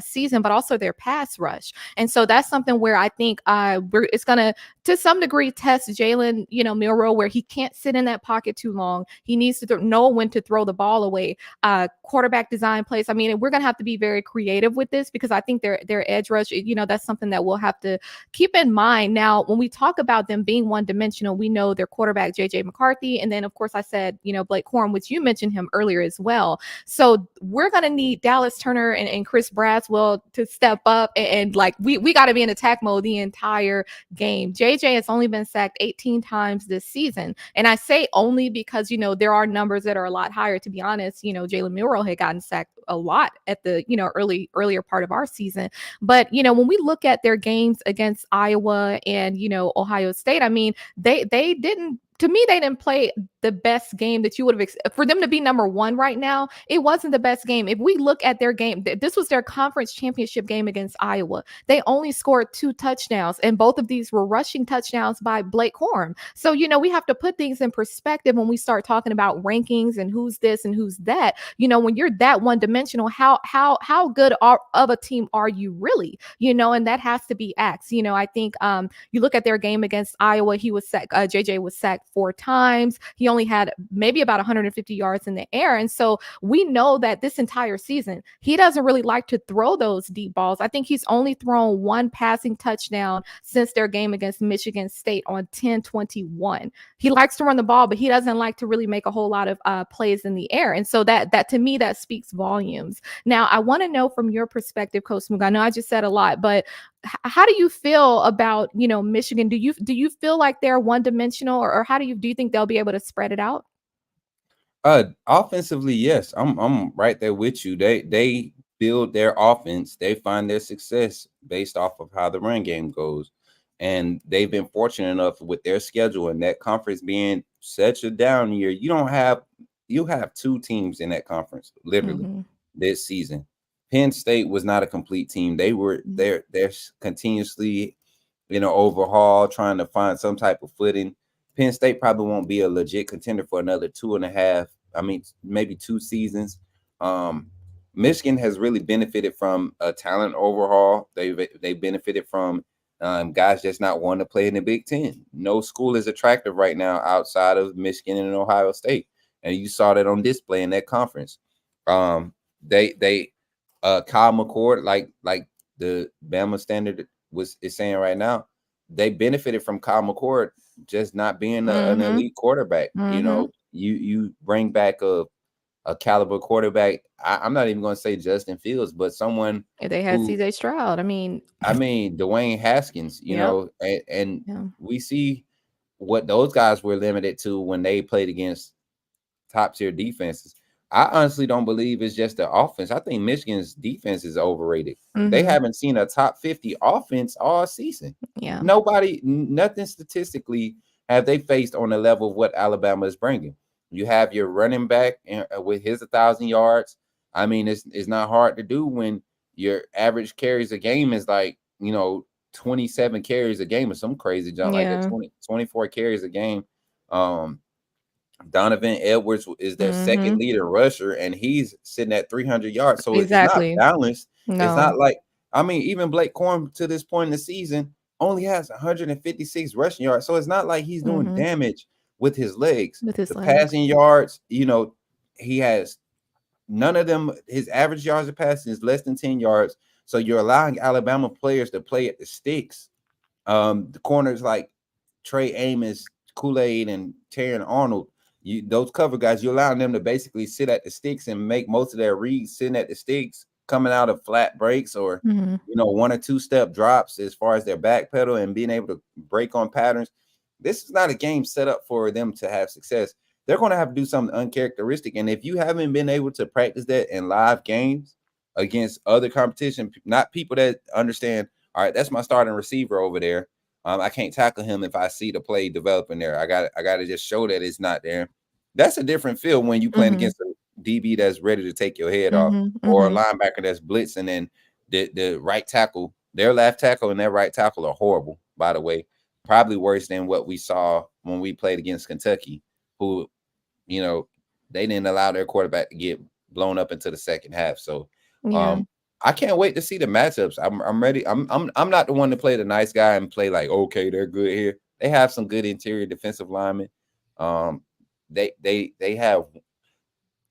S2: season, but also their pass rush. And so that's something where I think it's going to some degree test Jalen, Milroe, where he can't sit in that pocket too long. He needs to know when to throw the ball away. Quarterback design plays. I mean, we're going to have to be very creative with this, because I think their edge rush, that's something that we'll have to keep in mind. Now, when we talk about them being one-dimensional, we know their quarterback, J.J. McCarthy. And then, of course, I said, Blake Corum, which you mentioned him earlier as well. So we're going to need Dallas Turner and Chris Braswell to step up. And like, we got to be in attack mode the entire game. JJ has only been sacked 18 times this season. And I say only because, there are numbers that are a lot higher. To be honest, Jalen Milroe had gotten sacked a lot at the, earlier part of our season. But, when we look at their games against Iowa and, Ohio State, I mean, they didn't, to me, they didn't play the best game that you would have for them to be number one right now. It wasn't the best game. If we look at their game, this was their conference championship game against Iowa. They only scored 2 touchdowns, and both of these were rushing touchdowns by Blake Corum. So, we have to put things in perspective when we start talking about rankings and who's this and who's that. When you're that one-dimensional, how good of a team are you really? And that has to be asked. I think you look at their game against Iowa, he was sacked. JJ was sacked 4 times. He only had maybe about 150 yards in the air. And so we know that this entire season, he doesn't really like to throw those deep balls. I think he's only thrown 1 passing touchdown since their game against Michigan State on 10-21. He likes to run the ball, but he doesn't like to really make a whole lot of plays in the air. And so that to me, that speaks volumes. Now, I want to know from your perspective, Coach Moog, I know I just said a lot, but how do you feel about, Michigan? Do you feel like they're one-dimensional, or how do you think they'll be able to spread it out?
S3: Offensively, yes, I'm right there with you. They build their offense. They find their success based off of how the run game goes. And they've been fortunate enough with their schedule and that conference being such a down year. You have 2 teams in that conference, literally, this season. Penn State was not a complete team. They were they're continuously, overhaul, trying to find some type of footing. Penn State probably won't be a legit contender for another 2.5. I mean, maybe 2 seasons. Michigan has really benefited from a talent overhaul. They benefited from guys just not wanting to play in the Big Ten. No school is attractive right now outside of Michigan and Ohio State, and you saw that on display in that conference. Kyle McCord, like the Bama Standard is saying right now, they benefited from Kyle McCord just not being an elite quarterback. You know, you bring back a caliber quarterback. I'm not even going to say Justin Fields, but someone
S2: They had CJ Stroud. I mean,
S3: Dwayne Haskins. You know, and we see what those guys were limited to when they played against top tier defenses. I honestly don't believe it's just the offense. I think Michigan's defense is overrated. They haven't seen a top 50 offense all season.
S2: Yeah.
S3: Nothing statistically have they faced on the level of what Alabama is bringing. You have your running back with his 1,000 yards. I mean, it's not hard to do when your average carries a game is like, 27 carries a game or some crazy jump like that, 24 carries a game. Donovan Edwards is their second leading rusher, and he's sitting at 300 yards. So it's not balanced. No. It's not like, even Blake Corum to this point in the season only has 156 rushing yards. So it's not like he's doing damage with his legs. Passing yards, he has none of them. His average yards of passing is less than 10 yards. So you're allowing Alabama players to play at the sticks. The corners like Trey Amos, Kool-Aid, and Terran Arnold, those cover guys, you're allowing them to basically sit at the sticks and make most of their reads sitting at the sticks, coming out of flat breaks or, 1 or 2 step drops as far as their back pedal and being able to break on patterns. This is not a game set up for them to have success. They're going to have to do something uncharacteristic. And if you haven't been able to practice that in live games against other competition, not people that understand, all right, that's my starting receiver over there. I can't tackle him if I see the play developing there. I got to just show that it's not there. That's a different feel when you playing against a DB that's ready to take your head off, or a linebacker that's blitzing, and the right tackle, their left tackle and their right tackle are horrible, by the way. Probably worse than what we saw when we played against Kentucky, who, they didn't allow their quarterback to get blown up into the second half. So I can't wait to see the matchups. I'm ready. I'm not the one to play the nice guy and play like, okay, they're good here. They have some good interior defensive linemen. They have.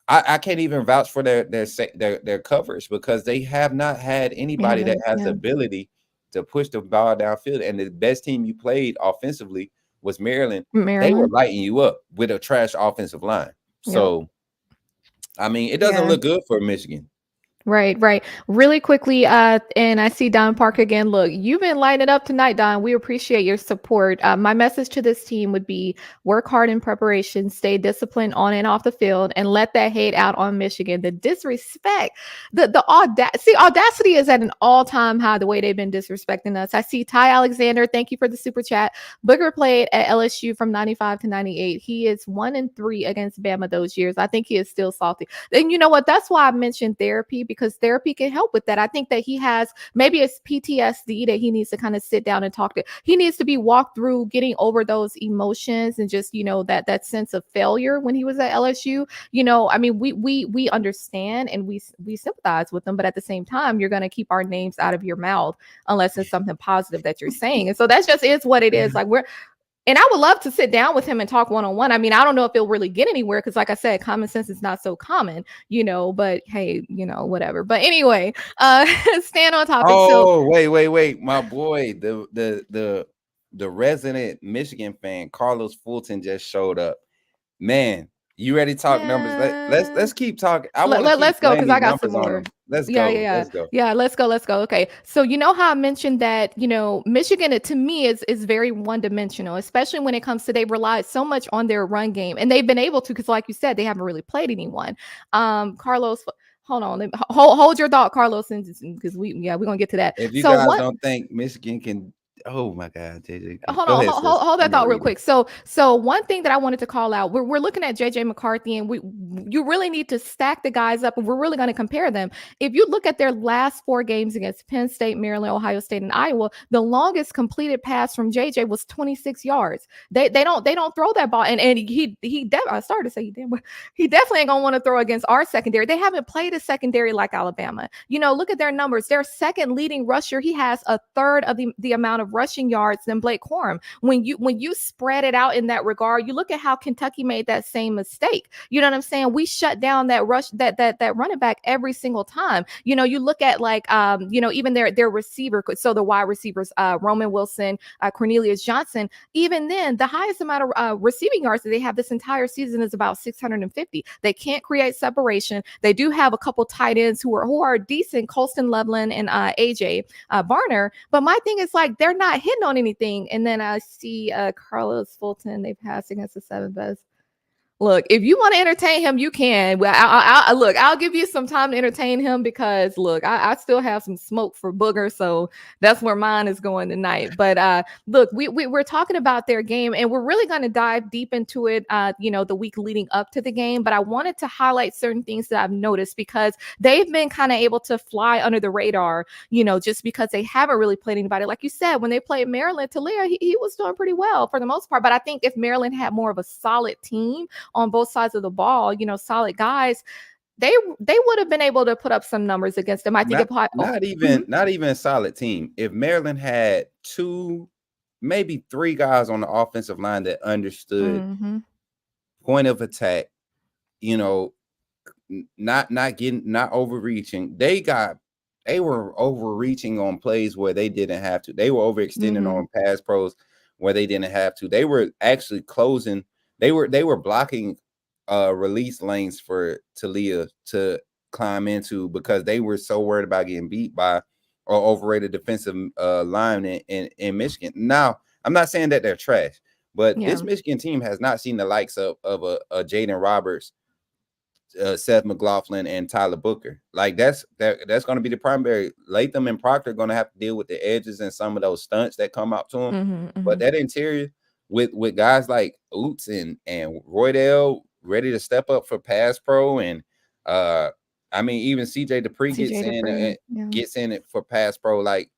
S3: I can't even vouch for their coverage because they have not had anybody that has the ability to push the ball downfield. And the best team you played offensively was Maryland. They were lighting you up with a trash offensive line. So, it doesn't look good for Michigan.
S2: Right. Really quickly, and I see Don Park again. Look, you've been lighting it up tonight, Don. We appreciate your support. My message to this team would be work hard in preparation, stay disciplined on and off the field, and let that hate out on Michigan. The disrespect, the audacity is at an all-time high, the way they've been disrespecting us. I see Ty Alexander, thank you for the super chat. Booger played at LSU from 95 to 98. He is 1-3 against Bama those years. I think he is still salty. And you know what? That's why I mentioned therapy, because therapy can help with that. I think that he has maybe it's PTSD that he needs to kind of sit down and talk to. He needs to be walked through getting over those emotions and just, that sense of failure when he was at LSU. We understand and we sympathize with them, but at the same time, you're going to keep our names out of your mouth unless it's something positive that you're saying. And so that's just is what it is. And I would love to sit down with him and talk one-on-one. I don't know if it'll really get anywhere because, like I said, common sense is not so common, but hey, whatever. But anyway, stand on topic.
S3: Oh, wait. My boy, the resident Michigan fan, Carlos Fulton, just showed up. Man, you ready to talk numbers? Let's keep talking.
S2: Let's go because I got some more.
S3: Let's go.
S2: Let's go. Okay. So how I mentioned that, Michigan, to me, is very one-dimensional, especially when it comes to they relied so much on their run game. And they've been able to, because like you said, they haven't really played anyone. Carlos, hold on. Hold your thought, Carlos, because we're gonna get to that.
S3: If you guys don't think Michigan can. Oh my God, JJ.
S2: Hold that thought real quick. So one thing that I wanted to call out, we're looking at JJ McCarthy, and you really need to stack the guys up, and we're really going to compare them. If you look at their last 4 games against Penn State, Maryland, Ohio State, and Iowa, the longest completed pass from JJ was 26 yards. They don't throw that ball, and I started to say he definitely ain't gonna want to throw against our secondary. They haven't played a secondary like Alabama. Look at their numbers. Their second leading rusher, he has a third of the amount of rushing yards than Blake Corum. When you spread it out in that regard, you look at how Kentucky made that same mistake. You know what I'm saying? We shut down that rush, that running back every single time. You know, you look at like even their receiver, so the wide receivers, Roman Wilson, Cornelius Johnson. Even then, the highest amount of receiving yards that they have this entire season is about 650. They can't create separation. They do have a couple tight ends who are decent, Colston Loveland and AJ Varner. But my thing is like they're not hitting on anything. And then I see Carlos Fulton. They passed against the 7 best. Look, if you want to entertain him, you can. Well, I'll give you some time to entertain him because look, I still have some smoke for Booger, so that's where mine is going tonight. But look, we're talking about their game, and we're really going to dive deep into it. The week leading up to the game, but I wanted to highlight certain things that I've noticed because they've been kind of able to fly under the radar. Just because they haven't really played anybody. Like you said, when they played Maryland, Talia, he was doing pretty well for the most part. But I think if Maryland had more of a solid team on both sides of the ball, solid guys, they would have been able to put up some numbers against them. I think
S3: not even a solid team. If Maryland had 2, maybe 3 guys on the offensive line that understood point of attack, not overreaching. They were overreaching on plays where they didn't have to. They were overextending on pass pros where they didn't have to. They were actually closing. They were blocking release lanes for Talia to climb into because they were so worried about getting beat by or overrated defensive linemen in Michigan. Now, I'm not saying that they're trash, but this Michigan team has not seen the likes of a Jaden Roberts, Seth McLaughlin, and Tyler Booker. Like that's going to be the primary. Latham and Proctor are going to have to deal with the edges and some of those stunts that come out to them. But that interior with guys like Oots and Roydell ready to step up for pass pro, and even CJ Dupree gets in it for pass pro. Like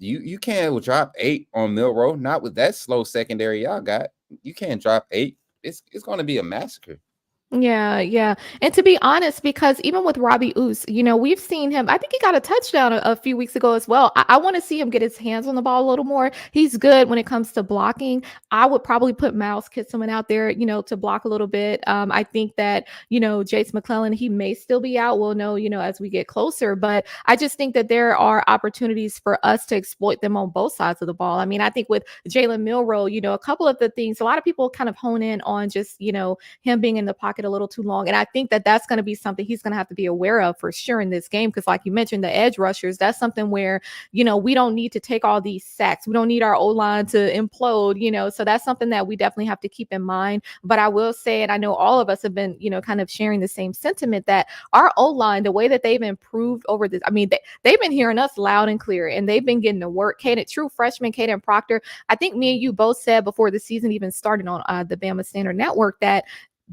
S3: you can't drop 8 on Milroe, not with that slow secondary y'all got. You can't drop 8. It's going to be a massacre.
S2: Yeah. And to be honest, because even with Robbie Oos, we've seen him. I think he got a touchdown a few weeks ago as well. I want to see him get his hands on the ball a little more. He's good when it comes to blocking. I would probably put Miles Kitselman out there, to block a little bit. I think that, Jace McClellan, he may still be out. We'll know, as we get closer. But I just think that there are opportunities for us to exploit them on both sides of the ball. I mean, I think with Jalen Milroe, a couple of the things, a lot of people kind of hone in on just, him being in the pocket a little too long. And I think that that's going to be something he's going to have to be aware of for sure in this game. Because like you mentioned, the edge rushers, that's something where, we don't need to take all these sacks. We don't need our O-line to implode, so that's something that we definitely have to keep in mind. But I will say, and I know all of us have been, kind of sharing the same sentiment that our O-line, the way that they've improved over this, I mean, they've been hearing us loud and clear and they've been getting to work. True freshman Caden Proctor, I think me and you both said before the season even started on the Bama Standard Network that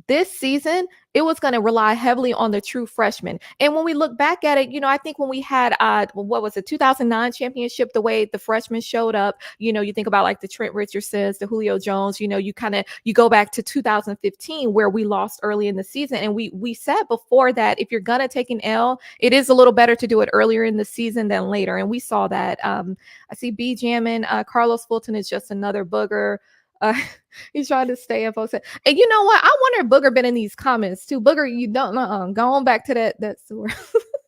S2: this season, it was going to rely heavily on the true freshmen. And when we look back at it, I think when we had, 2009 championship, the way the freshmen showed up, you think about like the Trent Richardsons, the Julio Jones, you go back to 2015 where we lost early in the season. And we said before that if you're going to take an L, it is a little better to do it earlier in the season than later. And we saw that. I see B jamming. Carlos Fulton is just another booger. He's trying to stay in folks. And you know what? I wonder if Booger been in these comments too. Booger, you don't go on back to that sewer.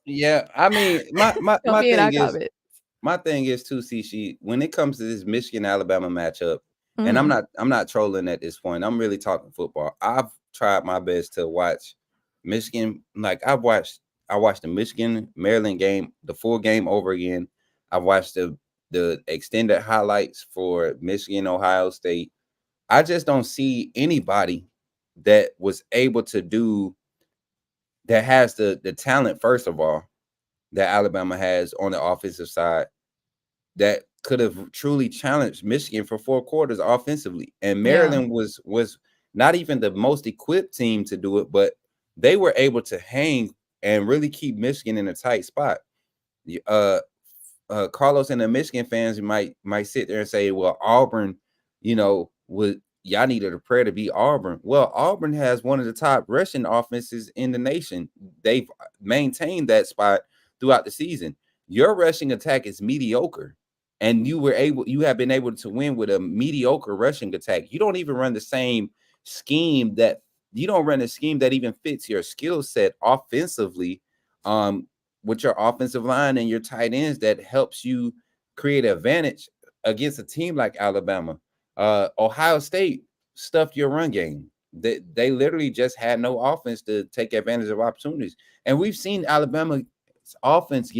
S3: Yeah, I mean, my thing is too, see, when it comes to this Michigan Alabama matchup, and I'm not trolling at this point. I'm really talking football. I've tried my best to watch Michigan. Like I watched the Michigan Maryland game, the full game over again. I watched the extended highlights for Michigan Ohio State. I just don't see anybody that was able to do that has the talent, first of all, that Alabama has on the offensive side that could have truly challenged Michigan for 4 quarters offensively. And Maryland was not even the most equipped team to do it, but they were able to hang and really keep Michigan in a tight spot. Carlos and the Michigan fans might sit there and say, well, Auburn, y'all needed a prayer to beat Auburn. Well, Auburn has one of the top rushing offenses in the nation. They've maintained that spot throughout the season. Your rushing attack is mediocre. and you have been able to win with a mediocre rushing attack. You don't even run the same scheme that even fits your skill set offensively, with your offensive line and your tight ends that helps you create an advantage against a team like Alabama. Ohio State stuffed your run game. They literally just had no offense to take advantage of opportunities. And we've seen Alabama's offense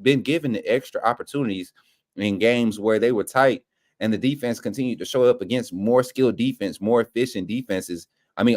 S3: been given the extra opportunities in games where they were tight, and the defense continued to show up against more skilled defense, more efficient offenses than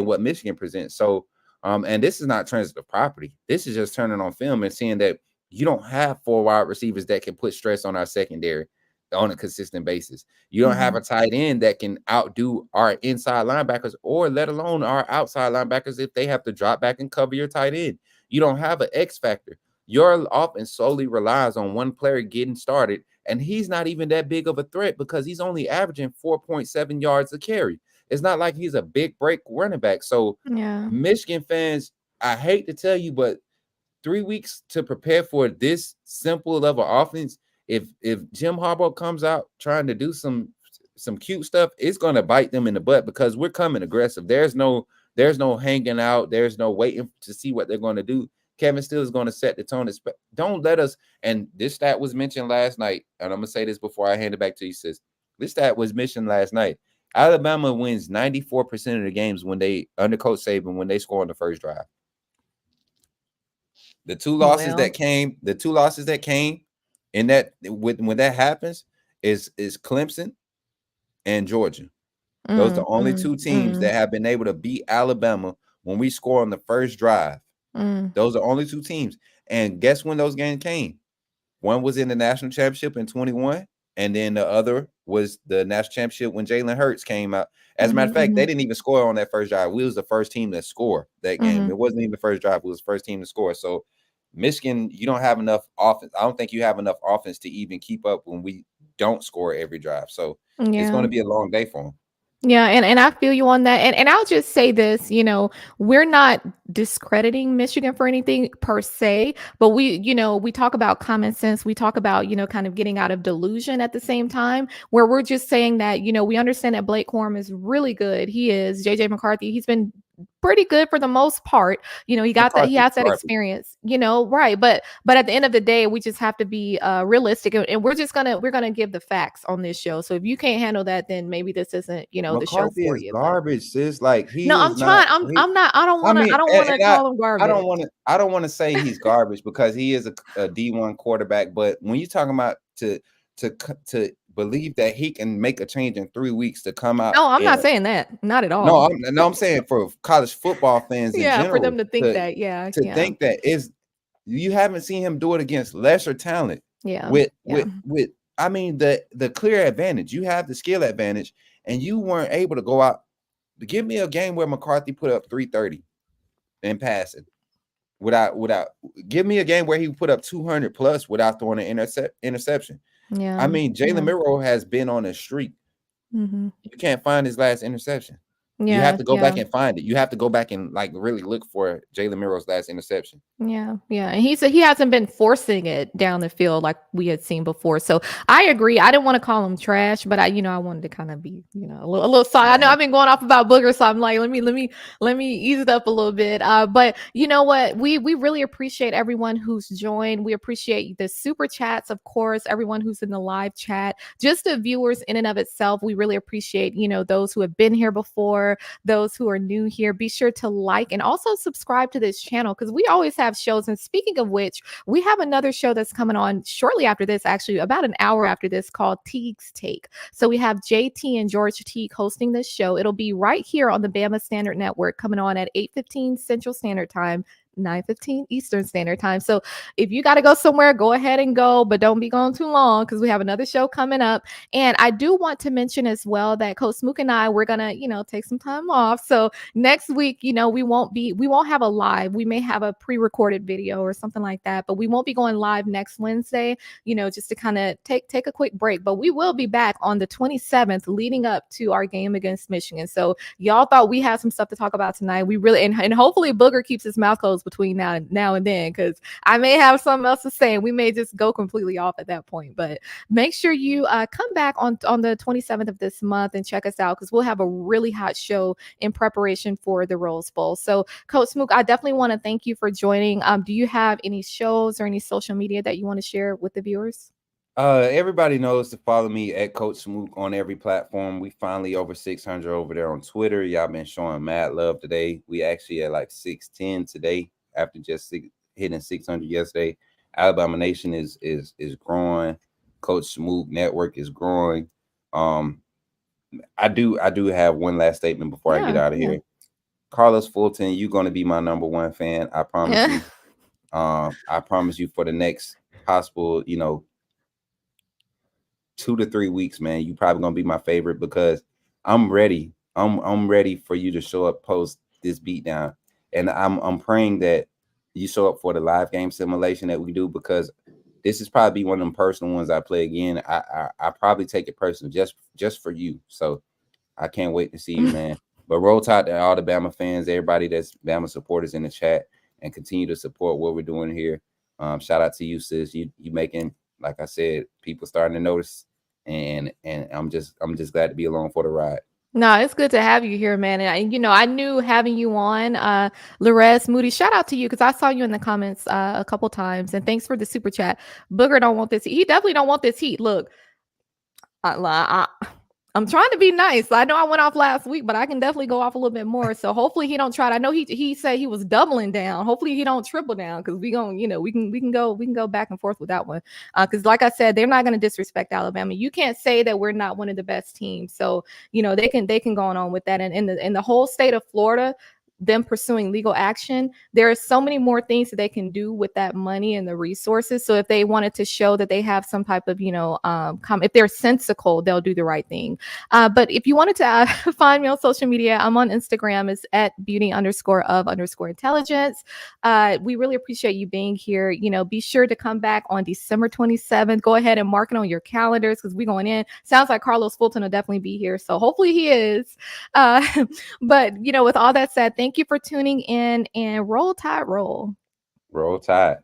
S3: what Michigan presents. So, and this is not transitive property. This is just turning on film and seeing that you don't have 4 wide receivers that can put stress on our secondary on a consistent basis. You don't have a tight end that can outdo our inside linebackers, or let alone our outside linebackers if they have to drop back and cover your tight end. You don't have an X factor. Your offense solely relies on one player getting started, and he's not even that big of a threat because he's only averaging 4.7 yards a carry. It's not like he's a big break running back. So, Michigan fans, I hate to tell you, but 3 weeks to prepare for this simple level offense. If Jim Harbaugh comes out trying to do some cute stuff, it's going to bite them in the butt because we're coming aggressive. There's no hanging out. There's no waiting to see what they're going to do. Kevin Steele is going to set the tone. Don't let us. And this stat was mentioned last night, and I'm going to say this before I hand it back to you, sis. This stat was mentioned last night. Alabama wins 94% of the games under Coach Saban when they score on the first drive. The two losses that came in that when that happens is Clemson and Georgia. Those are the only two teams that have been able to beat Alabama when we score on the first drive. Those are only two teams. And guess when those games came? One was in the national championship in 21, and then the other was the national championship when Jalen Hurts came out. As a matter of fact, they didn't even score on that first drive. We was the first team to score that game. It wasn't even the first drive. It was the first team to score. So Michigan, you don't have enough offense. I don't think you have enough offense to even keep up when we don't score every drive. So it's going to be a long day for them.
S2: Yeah, and I feel you on that. And I'll just say this, we're not discrediting Michigan for anything per se, but we talk about common sense. We talk about, kind of getting out of delusion at the same time, where we're just saying that, we understand that Blake Corum is really good. He is. JJ McCarthy, he's been pretty good for the most part. He has that experience, right. But at the end of the day, we just have to be realistic, and we're going to give the facts on this show. So if you can't handle that, then maybe this isn't, the show for you.
S3: Garbage, sis. Like I
S2: don't want to call him garbage.
S3: I don't want to say he's garbage because he is a D1 quarterback. But when you're talking about to believe that he can make a change in 3 weeks to come out.
S2: No, I'm not saying that. Not at all.
S3: No, I'm saying for college football fans in general.
S2: For them to think that,
S3: think that is, you haven't seen him do it against lesser talent. With I mean the clear advantage. You have the skill advantage, and you weren't able to go out. Give me a game where McCarthy put up 330 in passing. Without give me a game where he put up 200 plus without throwing an interception.
S2: Yeah,
S3: I mean, Jalen Milroe has been on a streak. You can't find his last interception. You have to go back and find it. You have to go back and really look for Jalen Milroe's last interception.
S2: Yeah. And he said he hasn't been forcing it down the field like we had seen before. So I agree. I didn't want to call him trash, but I wanted to kind of be, a little sorry. I know I've been going off about Booger, so I'm like, let me ease it up a little bit. But you know what? We really appreciate everyone who's joined. We appreciate the super chats, of course, everyone who's in the live chat, just the viewers in and of itself. We really appreciate, those who have been here before, those who are new here. Be sure to like and also subscribe to this channel because we always have shows. And speaking of which, we have another show that's coming on shortly after this, actually about an hour after this, called Teague's Take. So we have JT and George Teague hosting this show. It'll be right here on the Bama Standard Network, coming on at 8:15 Central Standard Time, 9:15 Eastern Standard Time. So if you got to go somewhere, go ahead and go, but don't be gone too long because we have another show coming up. And I do want to mention as well that Coach Smook and I, we're gonna, take some time off. So next week, we won't have a live. We may have a pre-recorded video or something like that, but we won't be going live next Wednesday, just to kind of take a quick break. But we will be back on the 27th leading up to our game against Michigan. So y'all thought we had some stuff to talk about tonight. We really, and hopefully Booger keeps his mouth closed. shows between now and then, because I may have something else to say and we may just go completely off at that point. But make sure you come back on the 27th of this month and check us out, because we'll have a really hot show in preparation for the Rose Bowl. So Coach Smook, I definitely want to thank you for joining. Do you have any shows or any social media that you want to share with the viewers?
S3: Everybody knows to follow me at Coach Smook on every platform. We finally over 600 over there on Twitter. Y'all been showing mad love today. We actually at like 610 today after just hitting 600 yesterday. Alabama Nation is growing. Coach Smook Network is growing. I do have one last statement before I get out of here. Carlos Fulton, you're going to be my number one fan. I promise you. I promise you, for the next possible, 2 to 3 weeks, man, you probably gonna be my favorite, because I'm ready. I'm ready for you to show up post this beatdown, and I'm praying that you show up for the live game simulation that we do, because this is probably one of them personal ones I play again. I probably take it personal just for you. So I can't wait to see you, man. But roll tide to all the Bama fans, everybody that's Bama supporters in the chat, and continue to support what we're doing here. Shout out to you, sis. You making, like I said, people starting to notice, and I'm just glad to be along for the ride.
S2: No, it's good to have you here, man. And I knew having you on, Larez Moody, shout out to you, because I saw you in the comments a couple times, and thanks for the super chat. Booger don't want this. He definitely don't want this heat. Look, I'm trying to be nice. I know I went off last week, but I can definitely go off a little bit more. So hopefully he don't try it. I know he said he was doubling down. Hopefully he don't triple down, because we can go back and forth with that one. Because like I said, they're not going to disrespect Alabama. You can't say that we're not one of the best teams. So they can go on with that. And in the whole state of Florida, them pursuing legal action, there are so many more things that they can do with that money and the resources. So if they wanted to show that they have some type of, if they're sensical, they'll do the right thing. But if you wanted to find me on social media, I'm on Instagram. It's at beauty_of_intelligence. We really appreciate you being here. Be sure to come back on December 27th. Go ahead and mark it on your calendars, because we're going in. Sounds like Carlos Fulton will definitely be here. So hopefully he is. But, with all that said, thank you for tuning in, and roll tide, roll.
S3: Roll tide.